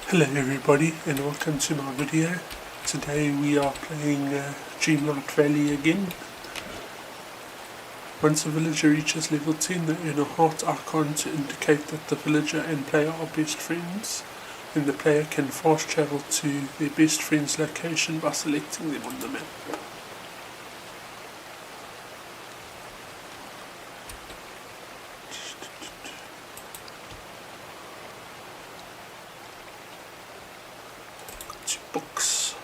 Hello everybody and welcome to my video. Today we are playing Dreamlight Valley again. Once a villager reaches level 10 they earn a heart icon to indicate that the villager and player are best friends. Then the player can fast travel to their best friend's location by selecting them on the map. Books.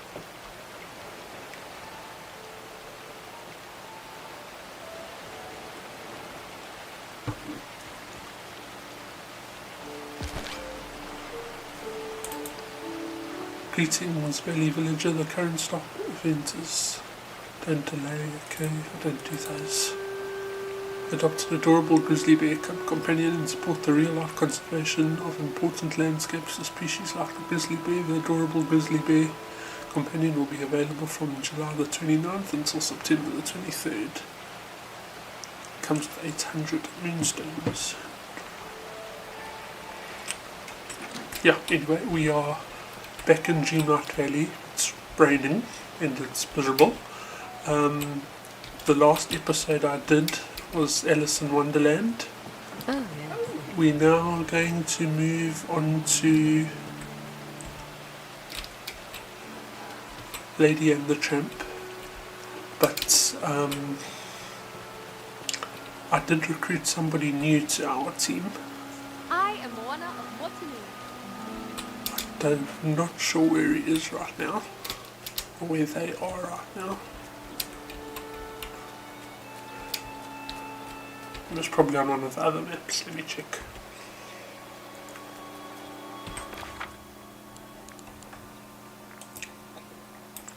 Greetings, Valley Villager. The current stop event is don't delay. Okay, I don't do those. Adopt an adorable grizzly bear companion and support the real-life conservation of important landscapes. A species like the grizzly bear, the adorable grizzly bear companion will be available from July the 29th until September the 23rd. Comes with 800 moonstones. Yeah, anyway, we are back in Dreamlight Valley. It's raining and it's miserable. The last episode I did was Alice in Wonderland. Oh, yeah. We're now going to move on to Lady and the Tramp, but I did recruit somebody new to our team. I am Moana of Motunui. I'm not sure where he is right now, or where they are right now. It's probably on one of the other maps. Let me check.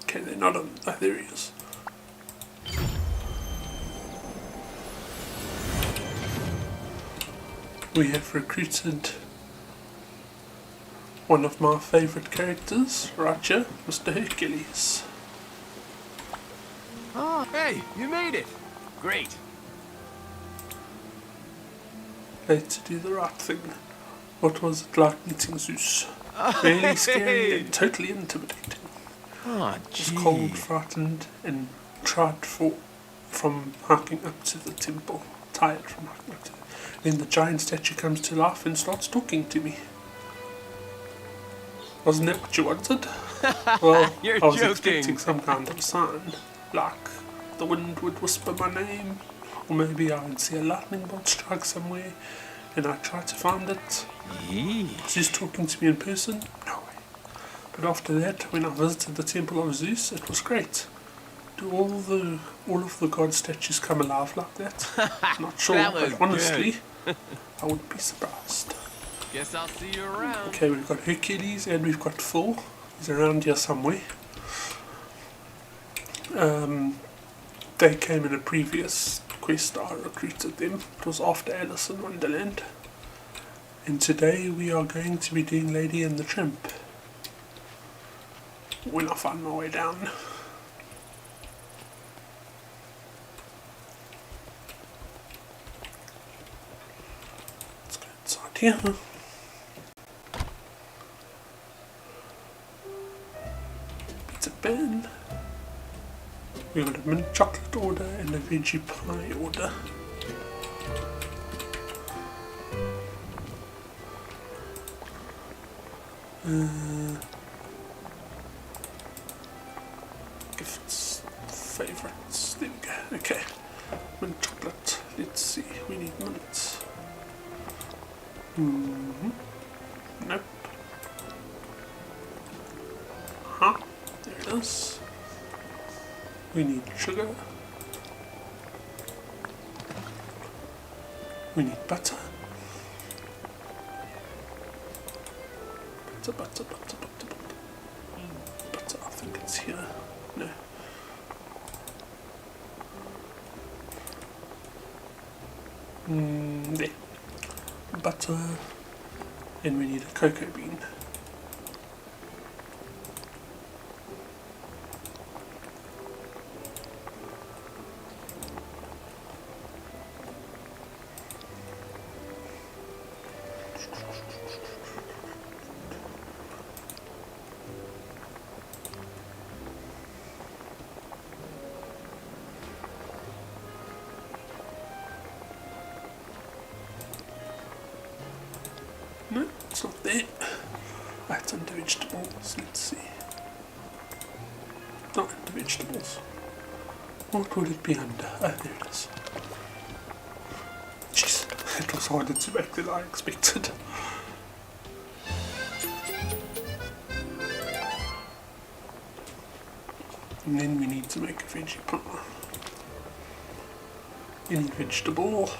Okay, they're not on. Oh, there he is. We have recruited one of my favourite characters, right here, Mr. Hercules. Oh, hey, you made it! Great. Had to do the right thing. What was it like meeting Zeus? Really scary and totally intimidating. Oh, Was cold, frightened, and tired from hiking up to the temple. Tired from hiking up to Then the giant statue comes to life and starts talking to me. Wasn't that what you wanted? Well, You're I was joking. expecting some kind of sign, like the wind would whisper my name, or maybe I would see a lightning bolt strike somewhere, and I'd try to find it. Was Zeus talking to me in person? No way. But after that, when I visited the temple of Zeus, it was great. Do all of the god statues come alive like that? Not sure, That was but honestly, I wouldn't be surprised. Guess I'll see you around. Okay, we've got Hercules and we've got Phil. He's around here somewhere. They came in a previous quest. I recruited them. It was after Alice in Wonderland. And today we are going to be doing Lady and the Tramp. When I find my way down. Let's go inside here. Pizza bin. We got a mint chocolate order and a veggie pie order. Gifts, favorites. There we go. Okay, mint chocolate. Let's see. We need mint. Nope. Huh? There it is. We need sugar. We need butter. Butter. Butter, I think it's here. No. There. Butter. And we need a cocoa bean. it's not there. That's under vegetables. Let's see. Not under vegetables. What would it be under? Oh, there it is. Jeez, it was harder to make than I expected. And then we need to make a veggie pie. Any vegetable.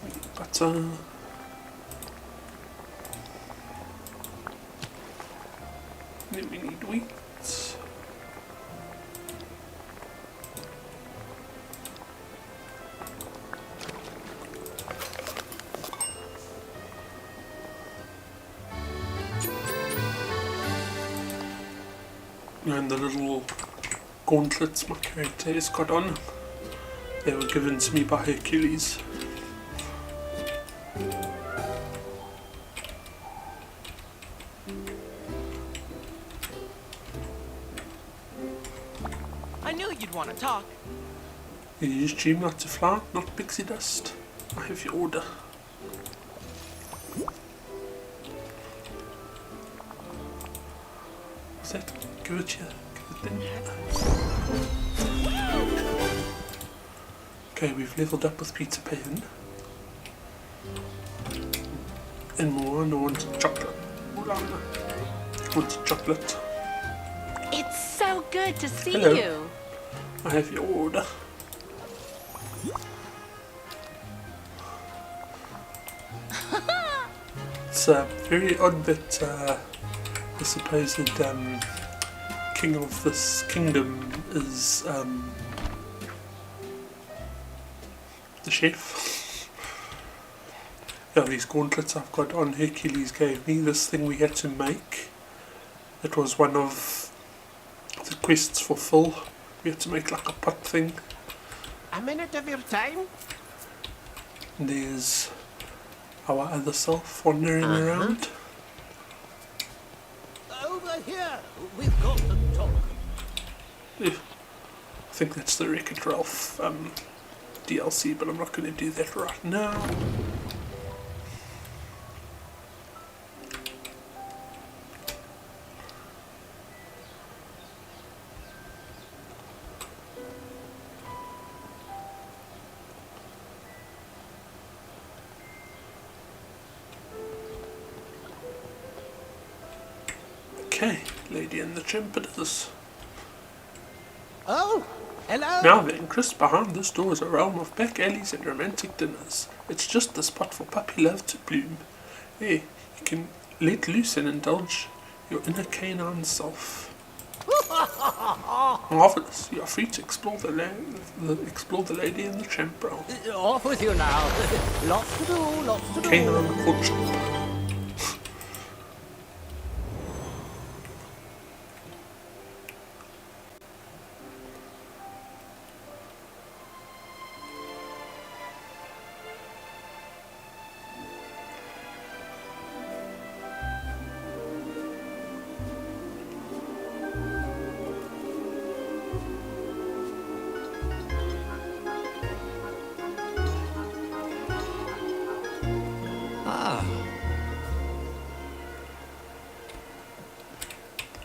We need butter. Then we need wheat. And the little gauntlets my character has got on, they were given to me by Hercules. I knew you'd want to talk. You use Dreamlight to fly, not pixie dust. I have your order. What's that? Give it here. Give it then. Okay, we've leveled up with Peter Pan. And more, I wanted chocolate. I wanted chocolate. It's so good to see Hello. you. I have your order. It's very odd that the supposed king of this kingdom is the chef. Yeah, these gauntlets I've got on, Hercules gave me this thing we had to make. It was one of the quests for Phil. We had to make like a pot thing. A minute of your time? And there's our other self wandering around. Over here. We've got to talk. Yeah. I think that's the Wreck-It Ralph DLC, but I'm not going to do that right now. Okay, Lady and the Tramp it is. Oh, hello. Now then, Chris, behind this door is a realm of back alleys and romantic dinners. It's just the spot for puppy love to bloom. There, you can let loose and indulge your inner canine self. Marvelous! You are free to explore the Lady and the Tramp realm. Off with you now. Lots to do, lots to do. Canine courtship.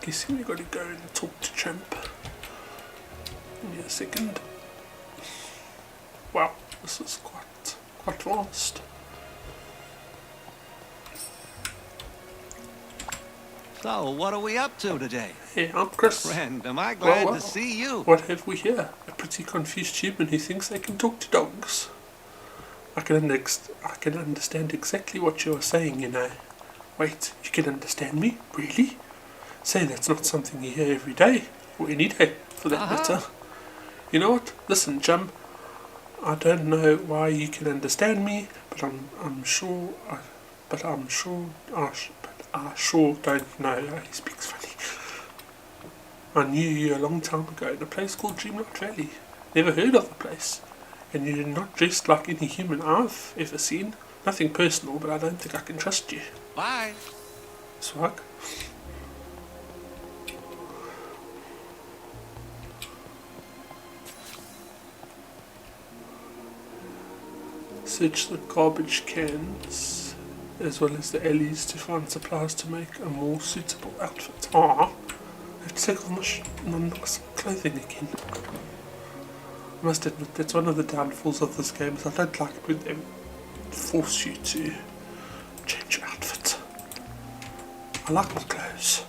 Guessing we got to go and talk to Tramp. Give me a second. Wow, this is quite vast. So, what are we up to today? Hey, I'm Chris. Friend, am I glad Well, to see you. What have we here? A pretty confused human who thinks they can talk to dogs. I can understand exactly what you are saying, you know. Wait, you can understand me? Really? Say that's not something you hear every day, or any day, for that matter. You know what? Listen, chum. I don't know why you can understand me, but I sure don't know. He speaks funny. I knew you a long time ago in a place called Dreamlight Valley. Never heard of the place. And you're not dressed like any human I've ever seen. Nothing personal, but I don't think I can trust you. Bye. Swag. Search the garbage cans as well as the alleys to find supplies to make a more suitable outfit. Ah, I have to take off my nice clothing again. I must admit, that's one of the downfalls of this game, is I don't like it when they force you to change your outfit. I like my clothes.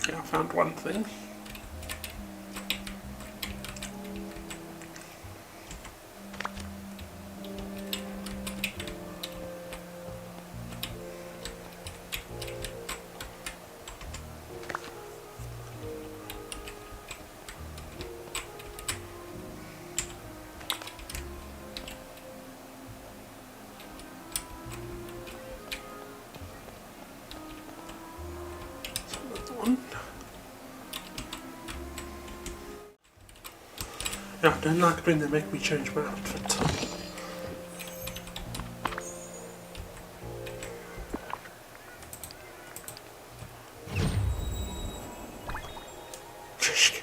Yeah, I found one thing. Yeah, I don't like it when they make me change my outfit. Trash can.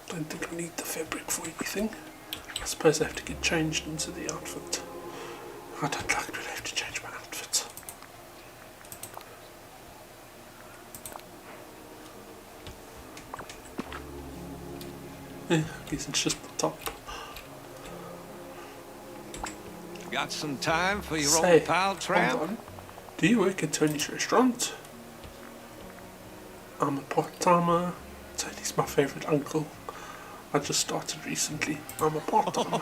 Don't think I need the fabric for anything. I suppose I have to get changed into the outfit. I don't like it when I have to change my outfit. Yeah, I guess it's just the top. Got some time for your Say, old pal Tramp? hold on. Do you work at Tony's restaurant? I'm a part-timer. Tony's my favourite uncle. I just started recently. I'm a part-timer.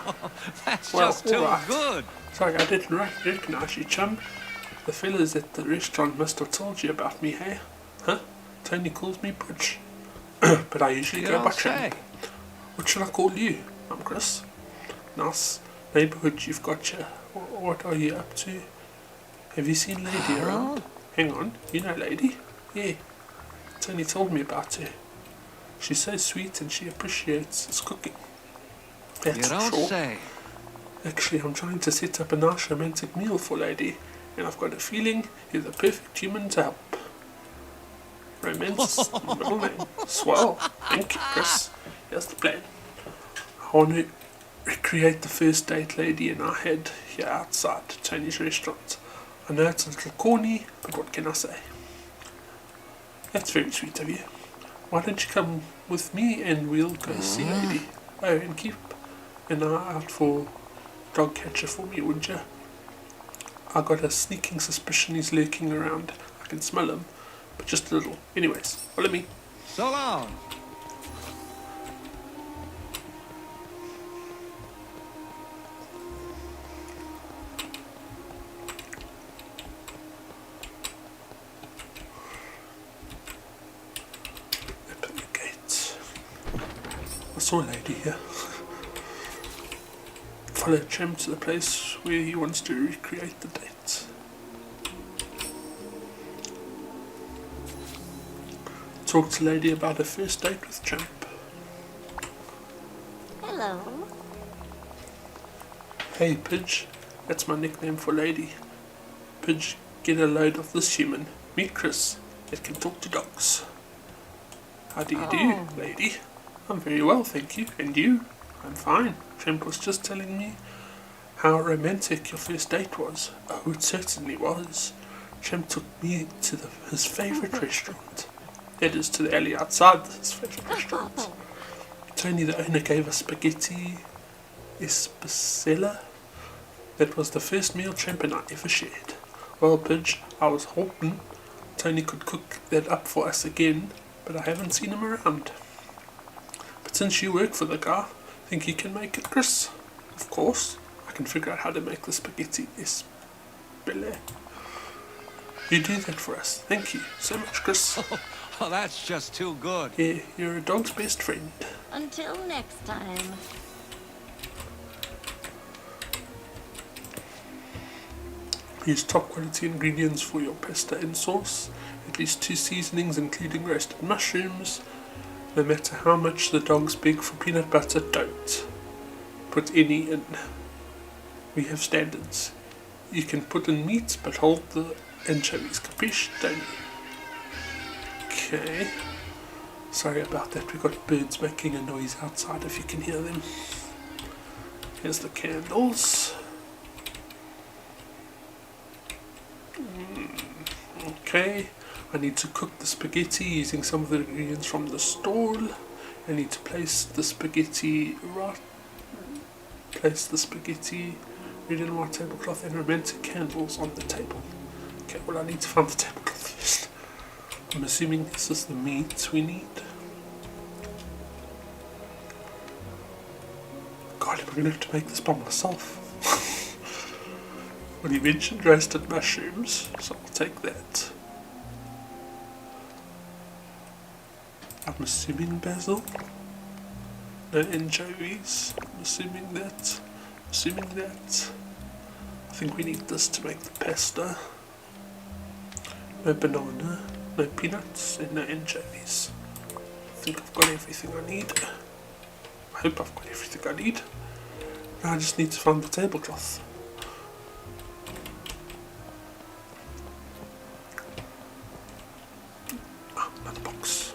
That's Well, just too alright. good. Sorry, I didn't recognise you, chum. The fellas at the restaurant must have told you about me, hey? Huh? Tony calls me Butch. But I usually You go by don't say. Tramp. What shall I call you? I'm Chris. Nice neighbourhood you've got here. What are you up to? Have you seen Lady around? Hang on, you know Lady? Yeah. Tony told me about her. She's so sweet and she appreciates his cooking. That's You for don't sure. say. Actually, I'm trying to set up a nice romantic meal for Lady, and I've got a feeling you're the perfect human to help. Romance, middle name. Swell. Thank you, Chris. Here's the plan. I want to recreate the first date Lady and I had here outside Tony's restaurant. I know it's a little corny, but what can I say? That's very sweet of you. Why don't you come with me and we'll go see Lady? Oh, and keep an eye out for dog catcher for me, wouldn't you? I got a sneaking suspicion he's lurking around. I can smell him, but just a little. Anyways, follow me. So long. Open the gate. I saw a Lady here. Follow Tramp to the place where he wants to recreate the date. Talk to Lady about her first date with Tramp. Hello. Hey Pidge, that's my nickname for Lady. Pidge, get a load of this human. Meet Chris, that can talk to dogs. How do you do, Lady? I'm very well, thank you. And you? I'm fine. Tramp was just telling me how romantic your first date was. Oh, it certainly was. Tramp took me to his favourite restaurant. That is, to the alley outside his favourite restaurant. Tony, the owner, gave us spaghetti espacella. That was the first meal Tramp and I ever shared. Well, Pidge, I was hoping Tony could cook that up for us again, but I haven't seen him around. But since you work for the guy, think you can make it, Chris? Of course. I can figure out how to make the spaghetti espacella. You do that for us. Thank you so much, Chris. Oh, that's just too good. Yeah, you're a dog's best friend. Until next time. Use top quality ingredients for your pasta and sauce. At least 2 seasonings including roasted mushrooms. No matter how much the dog's beg for peanut butter, don't put any in. We have standards. You can put in meat, but hold the anchovies. Capiche? Don't you? Okay. Sorry about that, we've got birds making a noise outside if you can hear them. Here's the candles. Okay, I need to cook the spaghetti using some of the ingredients from the stall. I need to place the spaghetti read in white tablecloth and romantic candles on the table. Okay, well I need to find the tablecloth first. I'm assuming this is the meat we need. God, we're gonna have to make this by myself. Well, he mentioned roasted mushrooms, so I'll take that. I'm assuming basil. No anchovies. I'm assuming that. I think we need this to make the pasta. No banana, no peanuts, and no anchovies. I think I've got everything I need. I hope I've got everything I need. Now I just need to find the tablecloth. Ah, another box.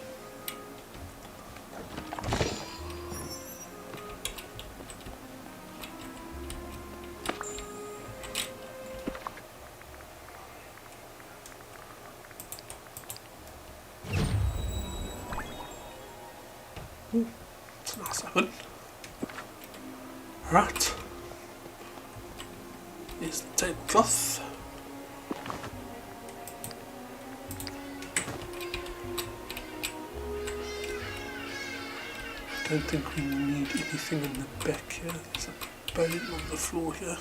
Ooh, it's a nice oven. Right. Here's the tablecloth. I don't think we need anything in the back here. There's a bone on the floor here.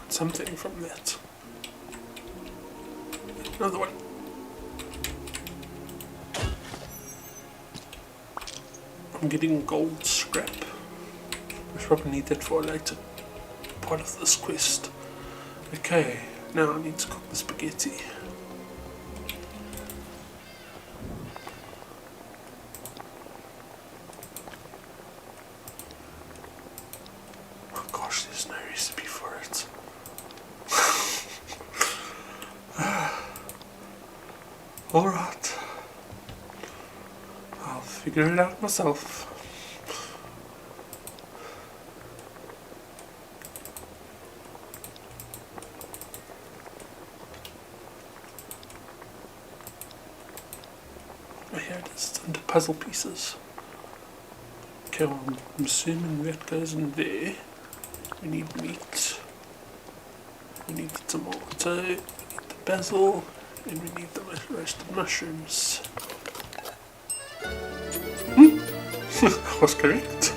Something from that. Another one. I'm getting gold scrap. I should probably need that for a later part of this quest. Okay, now I need to cook the spaghetti. Oh gosh, there's no recipe for it. Alright, I'll figure it out myself. Oh, here it is, it's under puzzle pieces. Okay, well, I'm assuming that goes in there. We need meat, we need the tomato, we need the basil, and we need the roasted mushrooms. I was correct.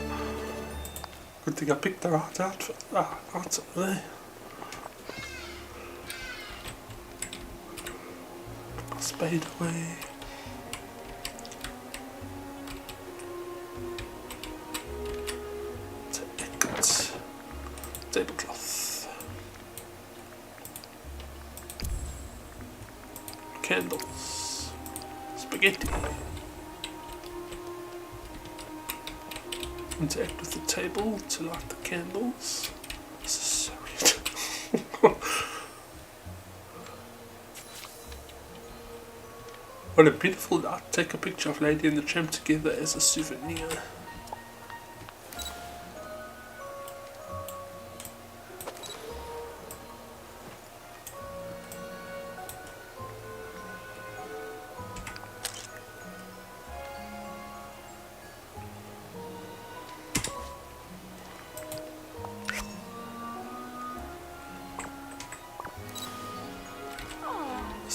Good thing I picked the right outfit. Out there. Put my spade away. Take tablecloth. Candles. Spaghetti. Interact with the table to light the candles. This is so weird. What a beautiful night. Take a picture of Lady and the Tramp together as a souvenir.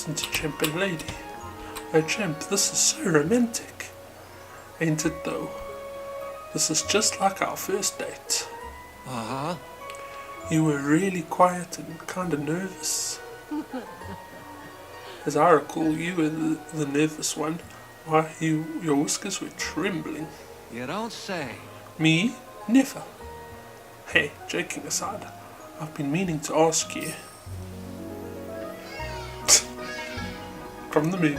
listen to Tramp and Lady. Oh Tramp, this is so romantic. Ain't it though? This is just like our first date. Uh-huh. You were really quiet and kinda nervous. As I recall, you were the nervous one. Why, your whiskers were trembling. You don't say. Me? Never. Hey, joking aside, I've been meaning to ask you. From the movie.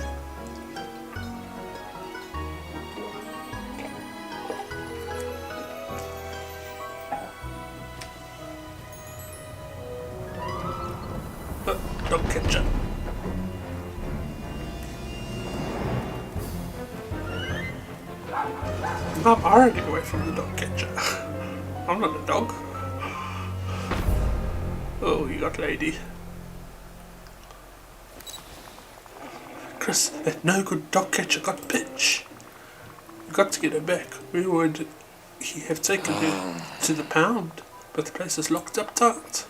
Dog catcher. I'm running away from the dog catcher. I'm not a dog. Oh, you got Lady. Chris, that no good dog catcher got Pitch. You got to get her back. Where would he have taken her? To the pound, but the place is locked up tight.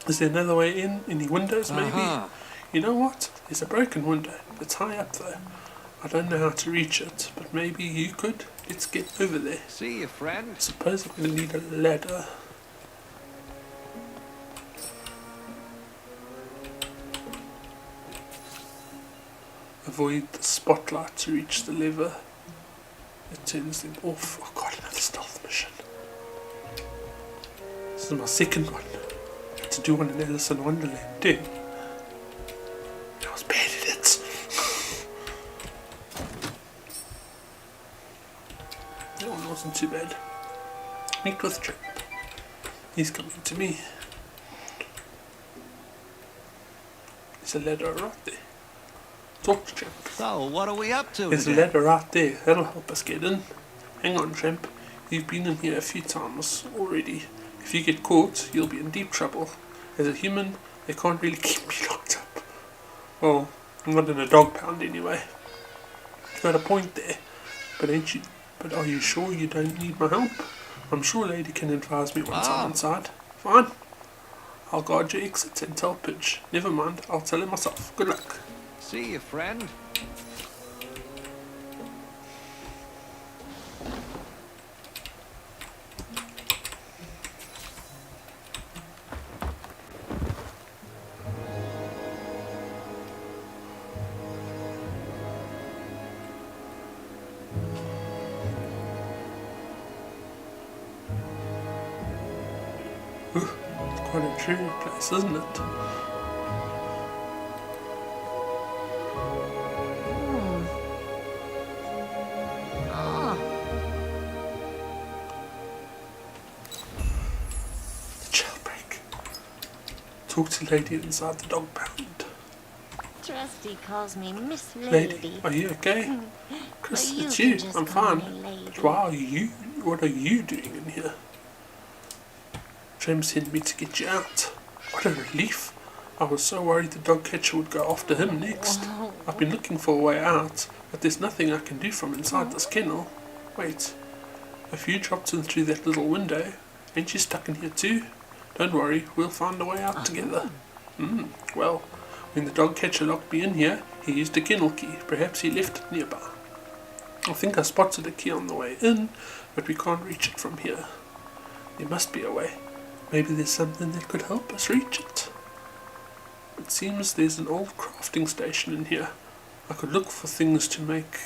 Is there another way in? Any windows maybe? Uh-huh. You know what? There's a broken window. It's high up though. I don't know how to reach it, but maybe you could. Let's get over there. See you, friend. Suppose I'm going to need a ladder. Avoid the spotlight to reach the lever. It turns them off. Oh god, another stealth mission. This is my second one. I had to do one in Alice in Wonderland too. I was bad at it. That one wasn't too bad. Meet with Tramp. He's coming to me. There's a ladder right there. Talk to Tramp. So, what are we up to There's a today? ladder right there. That'll help us get in. Hang on, Tramp. You've been in here a few times already. If you get caught, you'll be in deep trouble. As a human, they can't really keep me locked up. Well, I'm not in a dog pound anyway. You've got a point there. But are you sure you don't need my help? I'm sure Lady can advise me once I'm inside. Fine. I'll guard your exits and tell Pidge. Never mind, I'll tell him myself. Good luck. See you, friend. It's quite a dreary place, isn't it? Oh, The jailbreak. Talk to Lady inside the dog pound. Trusty calls me Miss Lady, Lady. are you okay? Chris, But you it's can you. just I'm call fine. me Lady. But why are you? What are you doing in here? Tramp sent me to get you out. What a relief. I was so worried the dog catcher would go after him next. I've been looking for a way out, but there's nothing I can do from inside this kennel. Wait, if you dropped in through that little window, ain't you stuck in here too? Don't worry, we'll find a way out together. Well, when the dog catcher locked me in here, he used a kennel key. Perhaps he left it nearby. I think I spotted a key on the way in, but we can't reach it from here. There must be a way. Maybe there's something that could help us reach it. It seems there's an old crafting station in here. I could look for things to make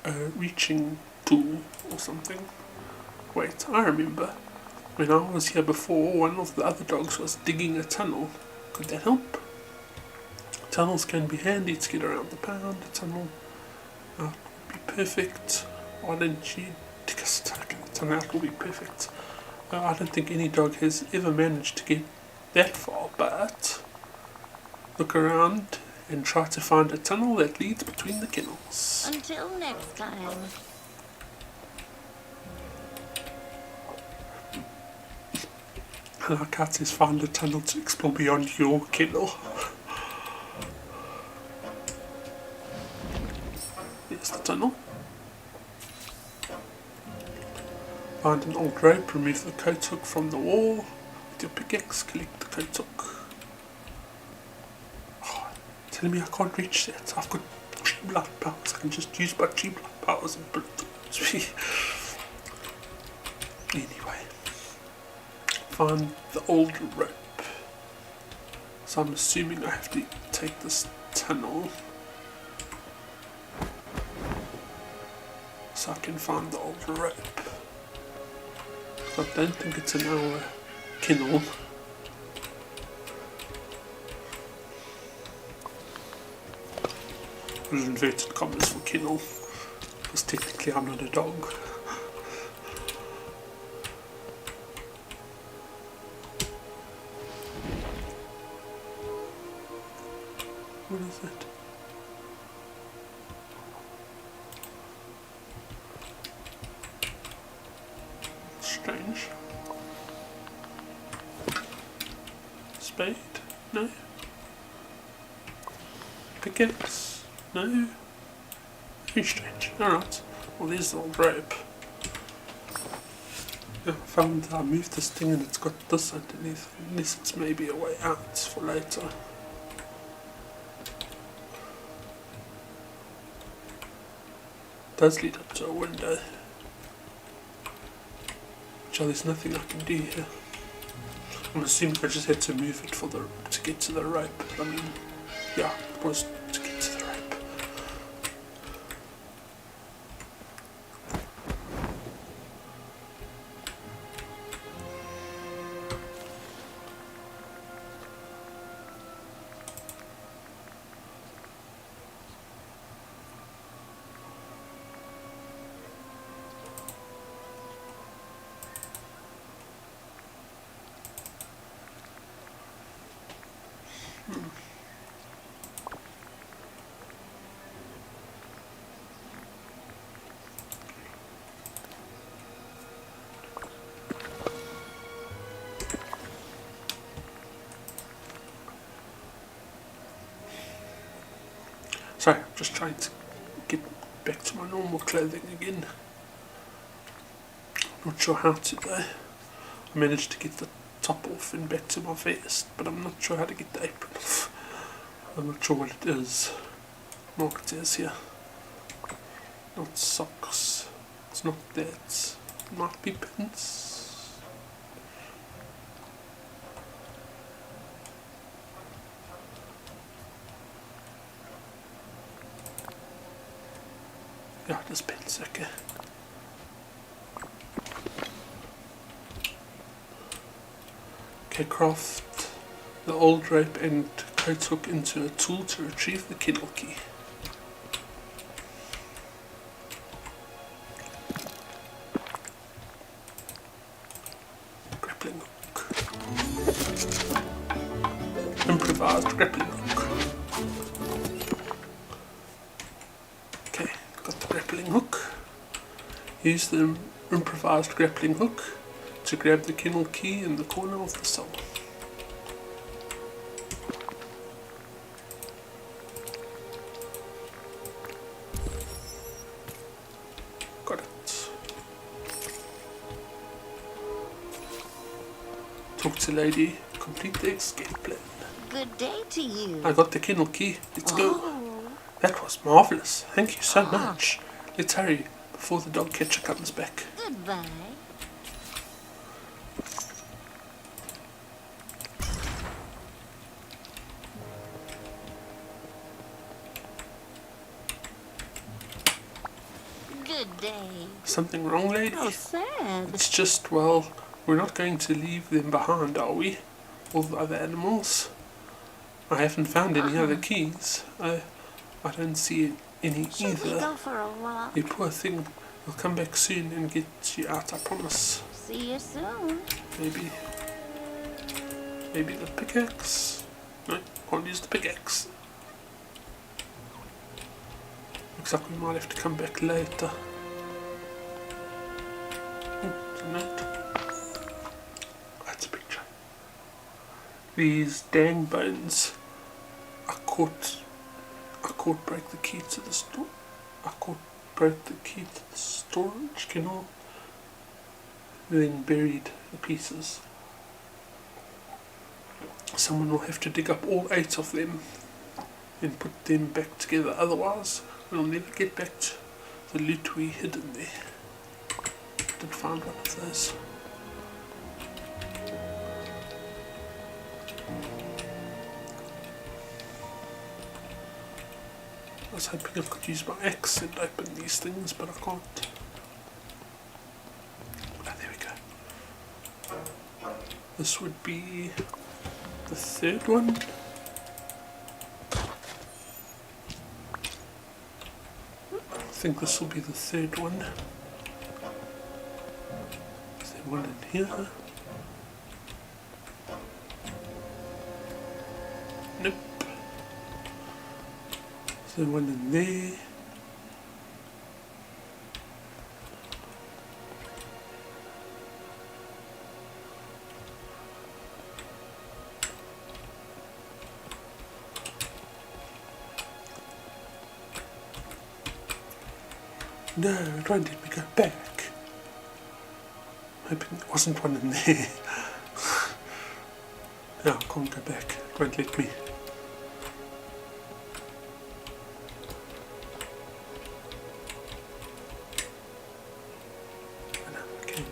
a reaching tool or something. Wait, I remember. When I was here before, one of the other dogs was digging a tunnel. Could that help? Tunnels can be handy to get around the pound. A tunnel would be perfect. Why don't you dig a stuck in the tunnel? That will be perfect. I don't think any dog has ever managed to get that far, but look around and try to find a tunnel that leads between the kennels. Until next time. I like how it says find a tunnel to explore beyond your kennel. Here's the tunnel. Find an old rope, remove the coat hook from the wall. With your pickaxe, collect the coat hook. Oh, it Telling me I can't reach that. I've got Dreamlight powers. I can just use my Dreamlight powers and put it. Anyway, find the old rope. So I'm assuming I have to take this tunnel so I can find the old rope. I don't think it's in our kennel. There's inverted commas for kennel, because technically I'm not a dog. What is it? Strange. Spade? No. Pickaxe? No. Very strange. Alright. Well, there's the old rope. I found I moved this thing and it's got this underneath. Unless it's maybe a way out for later. Does lead up to a window. So there's nothing I can do here. I'm assuming I just had to move it to get to the rope. I mean, yeah, it was to get to the rope. Sorry, I'm just trying to get back to my normal clothing again. Not sure how to though. I managed to get the top off and back to my vest, but I'm not sure how to get the apron off. I'm not sure what it is. Marked as here. Not socks. It's not that. It might be pants. Yeah, it is pants, okay. Okay, craft the old rope and coat hook into a tool to retrieve the kennel key. Grappling hook. Improvised grappling hook. Okay, got the grappling hook. Use the improvised grappling hook to grab the kennel key in the corner of the cell. Got it. Talk to lady, complete the escape plan. Good day to you. I got the kennel key, let's go. That was marvellous, thank you so much. Let's hurry before the dog catcher comes back. Goodbye. Good day. Something wrong, lady? Oh, sad. It's just, well, we're not going to leave them behind, are we? All the other animals. I haven't found any other keys. I don't see any Should we either. go for a walk? You poor thing. We'll come back soon and get you out, I promise. See you soon. Maybe the pickaxe? No, can't use the pickaxe. Looks like we might have to come back later. It's a note. That's a picture. These dang bones. I caught break the key to the store. Broke the key to the storage kennel. Then buried the pieces. Someone will have to dig up all 8 of them and put them back together, otherwise we'll never get back to the loot we hid in there. Did find one of those. I was hoping I could use my axe and open these things, but I can't. Ah, there we go. This would be the third one. I think this will be the third one. Is there one in here? Nope. Is there one in there? No, don't let me go back. Hoping there wasn't one in there. No, I can't go back. It won't let me. Oh, no, I can.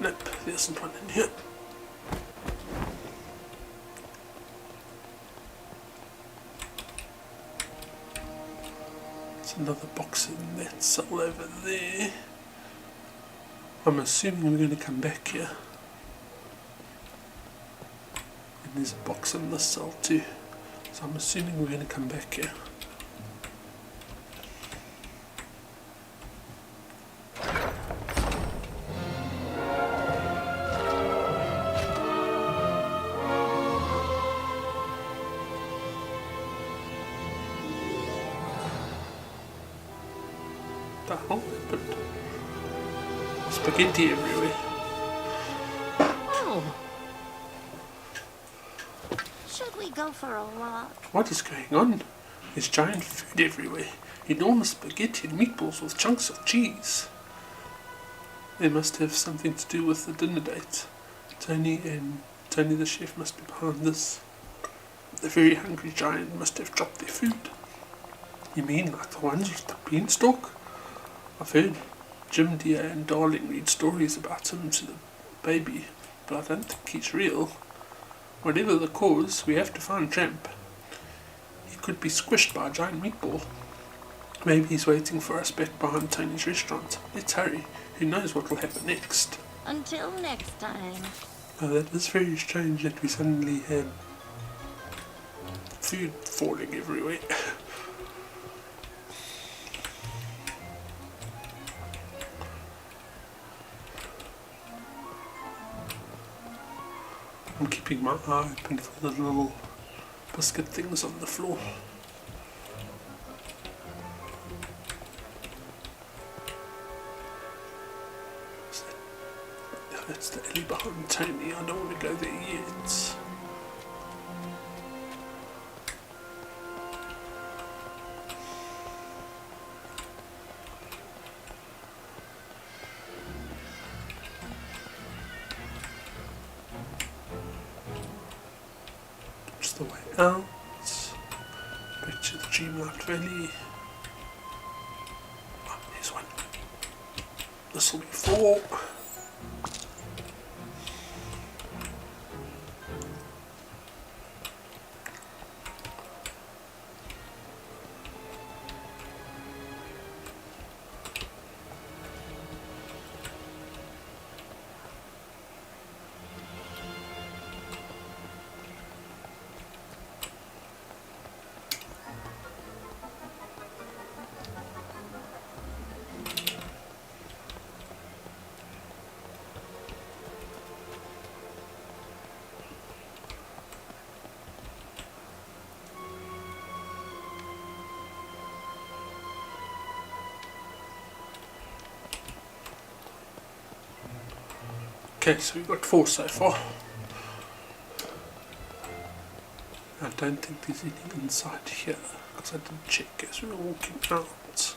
Nope, there isn't one in here. There's another box in that cell over there. I'm assuming we're going to come back here. And there's a box in this cell too. So I'm assuming we're going to come back here. The hell happened? Spaghetti everywhere. Oh. Should we go for a walk? What is going on? There's giant food everywhere. Enormous spaghetti and meatballs with chunks of cheese. They must have something to do with the dinner date. Tony the chef must be behind this. The very hungry giant must have dropped their food. You mean like the ones with the beanstalk? I've heard Jim Deere and Darling read stories about him to the baby, but I don't think he's real. Whatever the cause, we have to find Tramp. He could be squished by a giant meatball. Maybe he's waiting for us back behind Tony's restaurant. Let's hurry. Who knows what will happen next? Until next time. Oh, that is very strange that we suddenly had food falling everywhere. I'm keeping my eye open for the little biscuit things on the floor. That's the alley behind Tony. I don't want to go there yet. Just the way out. Back to the Dreamlight Valley. Oh, there's one. This will be 4. Okay, so we've got 4 so far. I don't think there's anything inside here, because I didn't check as we were walking out.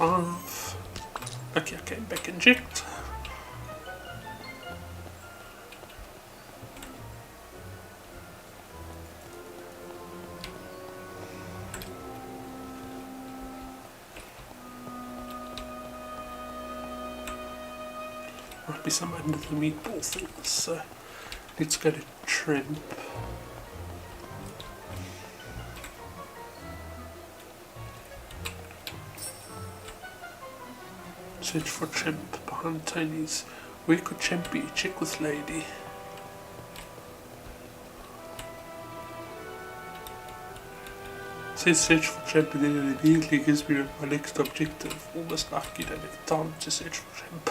5. Okay, I came back inject. Might be some under the meatball things, so let's go to Tramp. Search for Tramp behind Tony's. Where could Tramp be? Check with Lady. Says search for Tramp and then it immediately gives me my next objective. Almost like you don't have time to search for Tramp.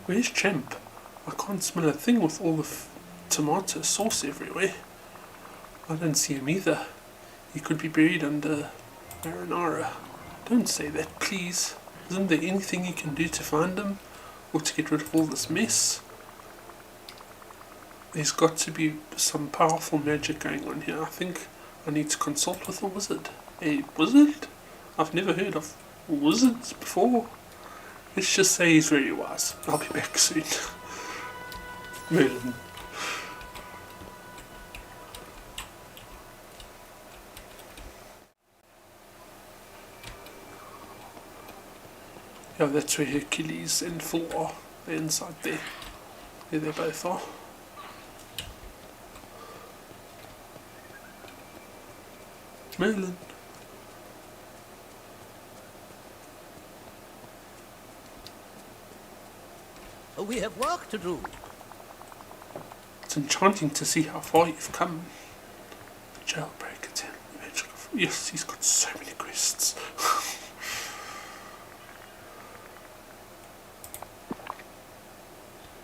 Where's Tramp? I can't smell a thing with all the tomato sauce everywhere. I don't see him either. He could be buried under marinara. Don't say that, please. Isn't there anything you can do to find him? Or to get rid of all this mess? There's got to be some powerful magic going on here. I think I need to consult with a wizard. A wizard? I've never heard of wizards before. Let's just say he's very wise. I'll be back soon. Merlin. Yeah, that's where Hercules and Phil are. They're inside there. There they both are. Merlin. We have work to do. It's enchanting to see how far you've come. The jailbreak attempt. Yes, he's got so many quests.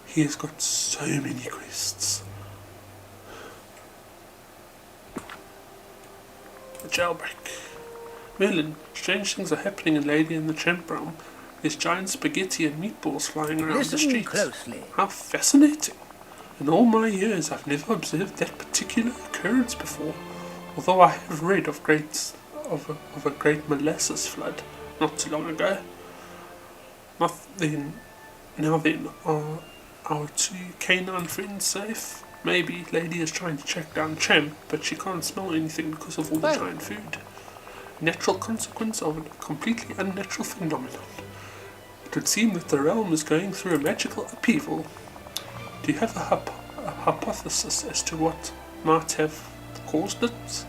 He has got so many quests. The jailbreak. Merlin, strange things are happening in Lady and the Tramp realm. There's giant spaghetti and meatballs flying around Listen the streets. closely. How fascinating. In all my years I've never observed that particular occurrence before, although I have read of a great molasses flood not too long ago. Now then, are our 2 canine friends safe? Maybe Lady is trying to track down Tramp, but she can't smell anything because of all the giant food. Natural consequence of a completely unnatural phenomenon. It would seem that the realm is going through a magical upheaval. Do you have a hypothesis as to what might have caused it?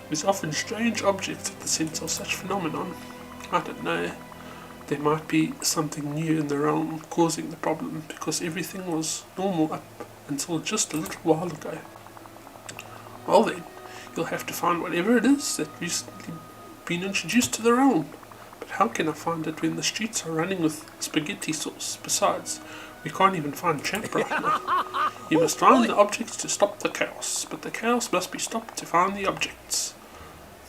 There's often strange objects at the centre of such phenomenon. I don't know. There might be something new in the realm causing the problem, because everything was normal up until just a little while ago. Well then, you'll have to find whatever it is that recently been introduced to the realm. But how can I find it when the streets are running with spaghetti sauce? Besides, we can't even find Tramp right now. You must find the objects to stop the chaos, but the chaos must be stopped to find the objects.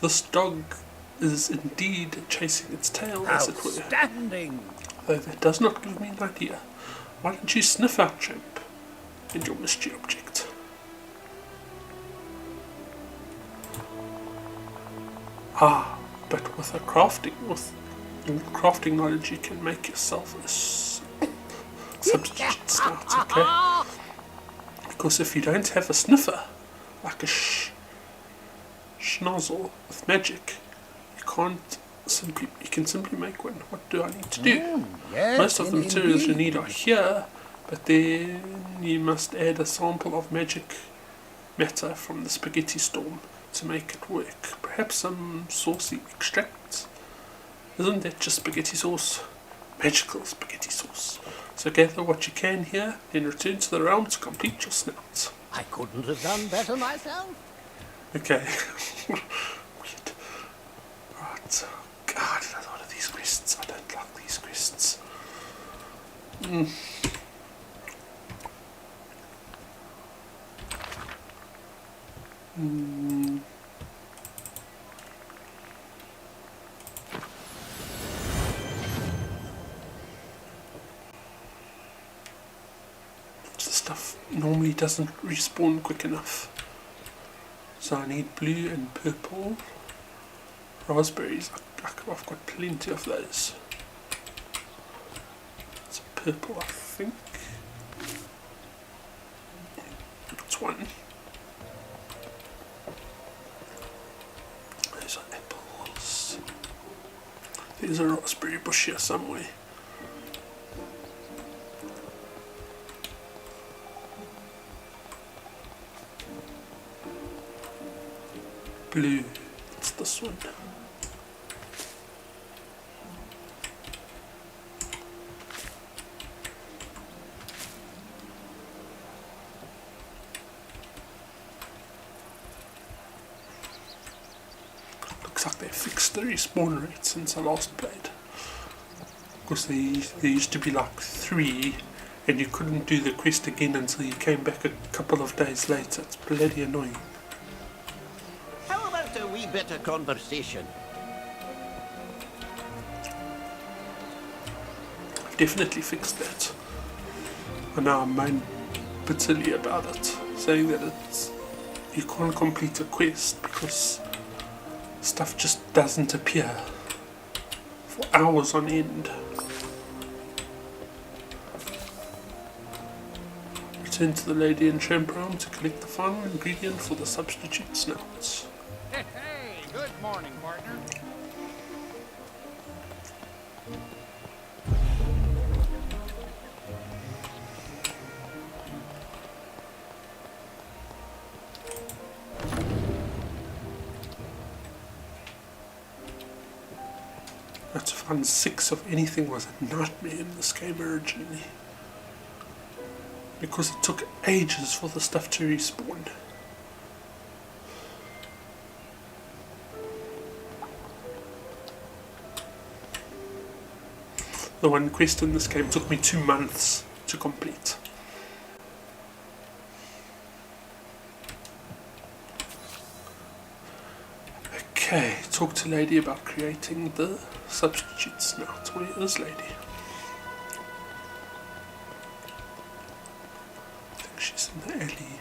This dog is indeed chasing its tail, as it were. Outstanding! Though that does not give me an idea. Why don't you sniff out Tramp and your mystery object? Ah, but with crafting knowledge, you can make yourself a substitute start, okay? Because if you don't have a sniffer, like a schnozzle with magic, you can simply make one. What do I need to do? Yes, Most of the materials you indeed. need are here, but then you must add a sample of magic matter from the spaghetti storm to make it work. Perhaps some saucy extract. Isn't that just spaghetti sauce? Magical spaghetti sauce. So gather what you can here, then return to the realm to complete your snout. I couldn't have done better myself. Okay. Weird. Right. God, a lot of these quests. I don't like these quests. normally doesn't respawn quick enough. So I need blue and purple. Raspberries, I've got plenty of those. It's purple, I think. That's one. Those are apples. There's a raspberry bush here somewhere. Blue, it's this one. Looks like they fixed the respawn rate since I last played. Because there used to be like 3 and you couldn't do the quest again until you came back a couple of days later. It's bloody annoying. How about a wee bit of conversation? I've definitely fixed that. And now I'm moan bitterly about it, saying that you can't complete a quest because stuff just doesn't appear for hours on end. Return to the Lady in Tramp to collect the final ingredient for the substitute snouts. Hey, good morning, partner. To find 6 of anything was a nightmare in this game originally. Because it took ages for the stuff to respawn. The one quest in this game took me 2 months to complete. Okay, talk to Lady about creating the substitute snout. Where is Lady? I think she's in the alley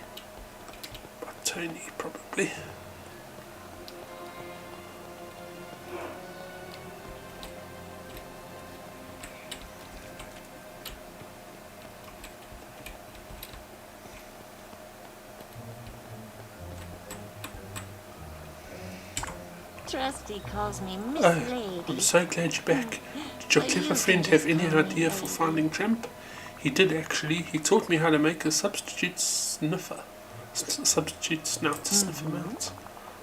by Tony, probably. Trusty calls me Miss Oh, Lady. I'm so glad you're back. Did your clever friend have any idea for finding Tramp? He did actually. He taught me how to make a substitute sniffer. Substitute snout to sniff him out.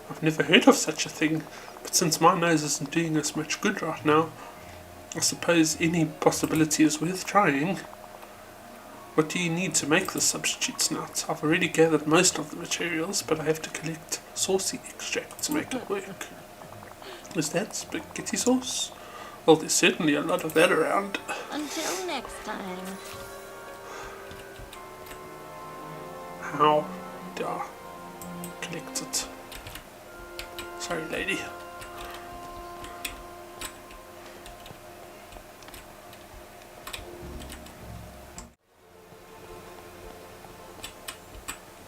I've never heard of such a thing, but since my nose isn't doing us much good right now, I suppose any possibility is worth trying. What do you need to make the substitute snout? I've already gathered most of the materials, but I have to collect saucy extract to make it work. Is that spaghetti sauce? Well, there's certainly a lot of that around. Until next time. How do I collect it? Sorry, lady.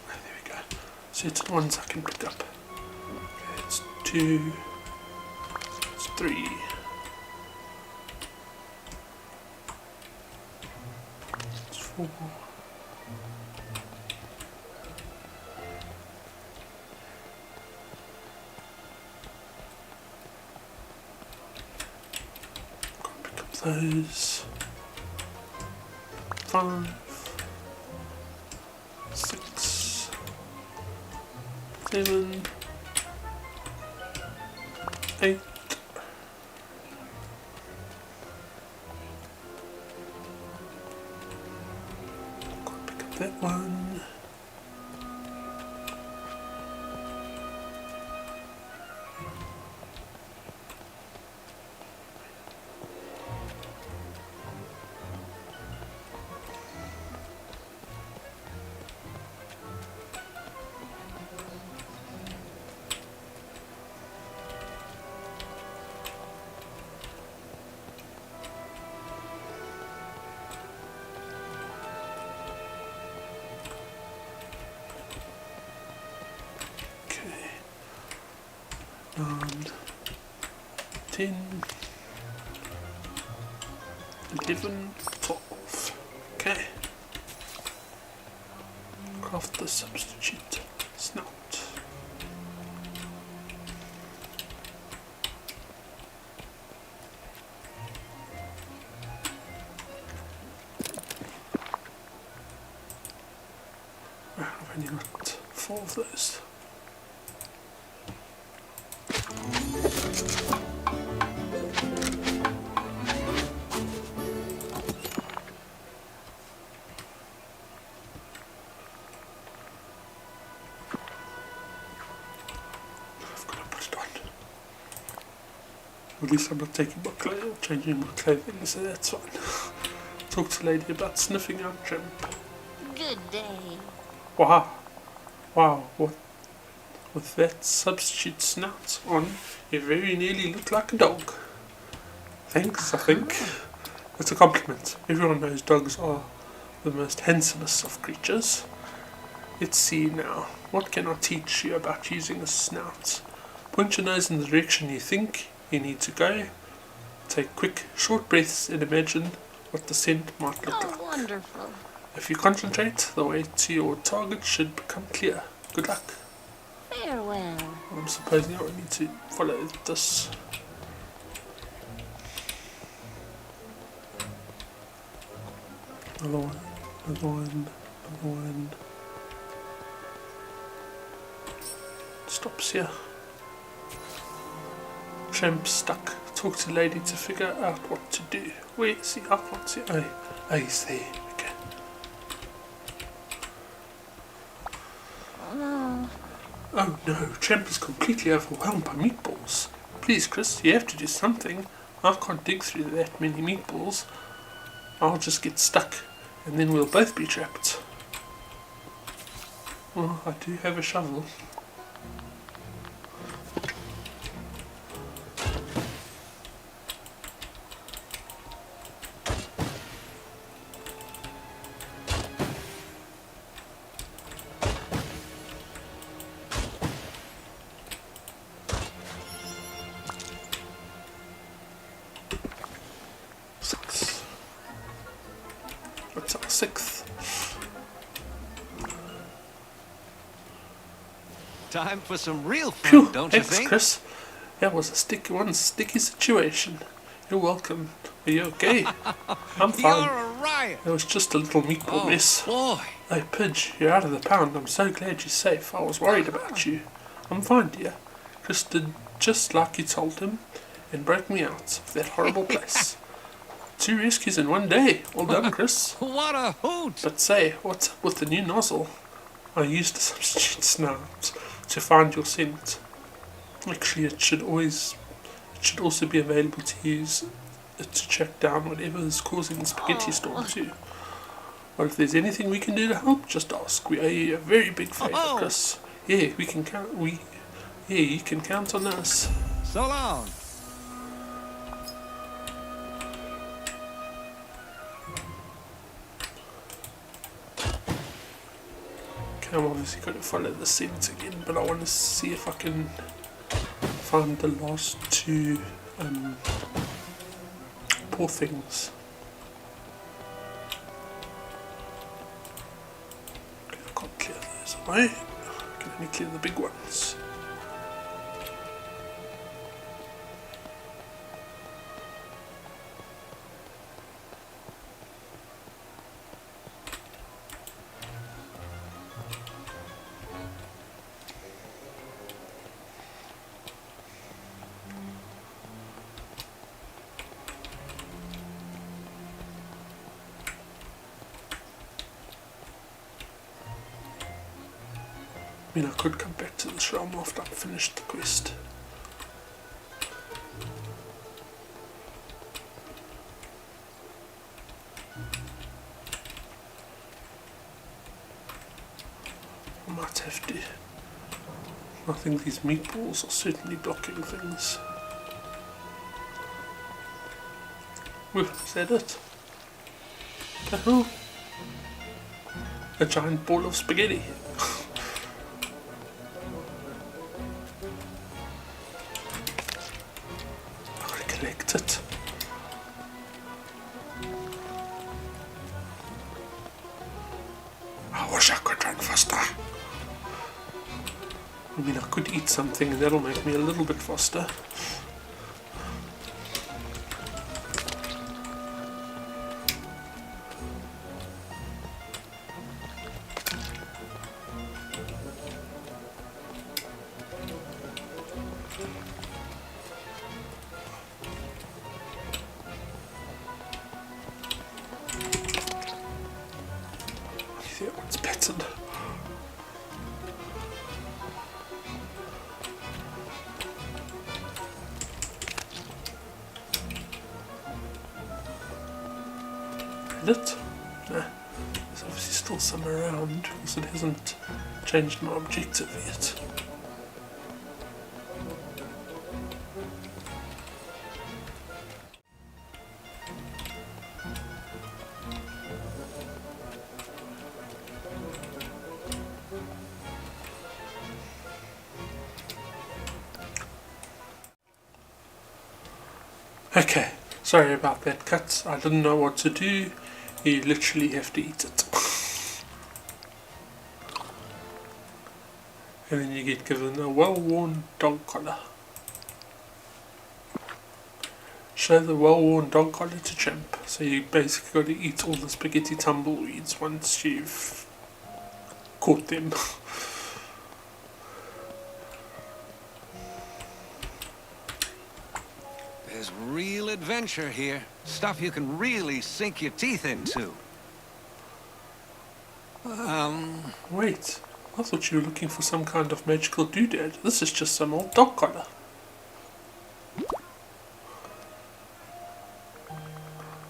Oh, there we go. Certain ones I can pick up. Okay, it's 2. It's 3. It's 4. Pick up those. 5, 6, 7, 8. Pick up that one. 10, 11, 12. Okay. Craft the substitute snout. I've only got 4 of those. At least I'm not taking my clothes, changing my clothing, so that's fine. Talk to lady about sniffing out Tramp. Good day. Wow. Wow, what? With that substitute snout on, you very nearly look like a dog. Thanks, I think. It's a compliment. Everyone knows dogs are the most handsomest of creatures. Let's see now. What can I teach you about using a snout? Point your nose in the direction you think you need to go. Take quick, short breaths and imagine what the scent might look Oh, like. wonderful. If you concentrate, the way to your target should become clear. Good luck. Farewell. I'm supposing I need to follow this. Another one, another one, another one. Stops here. Tramp stuck. Talk to lady to figure out what to do. Where is he? I can't see. Oh, he's there. Okay. Oh no, Tramp is completely overwhelmed by meatballs. Please, Chris, you have to do something. I can't dig through that many meatballs. I'll just get stuck, and then we'll both be trapped. Well, I do have a shovel. That's our 6th. Time for some real fun, Phew, don't you thanks, think? Chris. That was a sticky situation. You're welcome. Are you okay? I'm fine. You're a riot. It was just a little meatball Oh, mess. boy. Hey, Pidge, you're out of the pound. I'm so glad you're safe. I was worried about you. I'm fine, dear. Chris did just like you told him and broke me out of that horrible place. 2 rescues in 1 day. Well done, Chris. What a hoot! But say, what's up with the new nozzle? I used a substitute snout to find your scent. Actually, it should also be available to use it to track down whatever is causing the spaghetti storm too. Or if there's anything we can do to help, just ask. We owe you a very big favour, Oh. Chris. Yeah, we can count. You can count on us. So long. Okay, I'm obviously going to follow the scent again, but I want to see if I can find the last 2 poor things. Okay, I can't clear those away. I can only clear the big ones. I mean, I could come back to this realm after I've finished the quest. I might have to. I think these meatballs are certainly blocking things. Is that it? Oh, a giant ball of spaghetti. wish I could run faster. I mean, I could eat something and that'll make me a little bit faster. That one's patterned. It? Nah, there's obviously still some around because it hasn't changed my objective yet. Okay, sorry about that cut. I didn't know what to do. You literally have to eat it. And then you get given a well-worn dog collar. Show the well-worn dog collar to Tramp. So you basically got to eat all the spaghetti tumbleweeds once you've caught them. There's real adventure here. Stuff you can really sink your teeth into. Wait, I thought you were looking for some kind of magical doodad. This is just some old dog collar.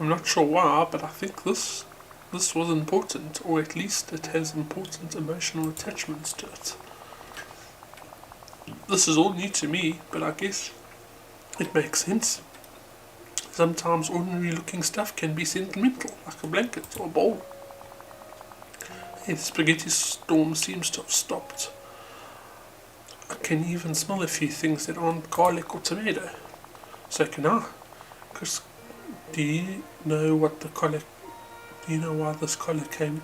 I'm not sure why, but I think this was important, or at least it has important emotional attachments to it. This is all new to me, but I guess it makes sense. Sometimes ordinary looking stuff can be sentimental, like a blanket or a bowl. Hey, the spaghetti storm seems to have stopped. I can even smell a few things that aren't garlic or tomato. So can I. Chris, do you know what the collar... Do you know why this collar came...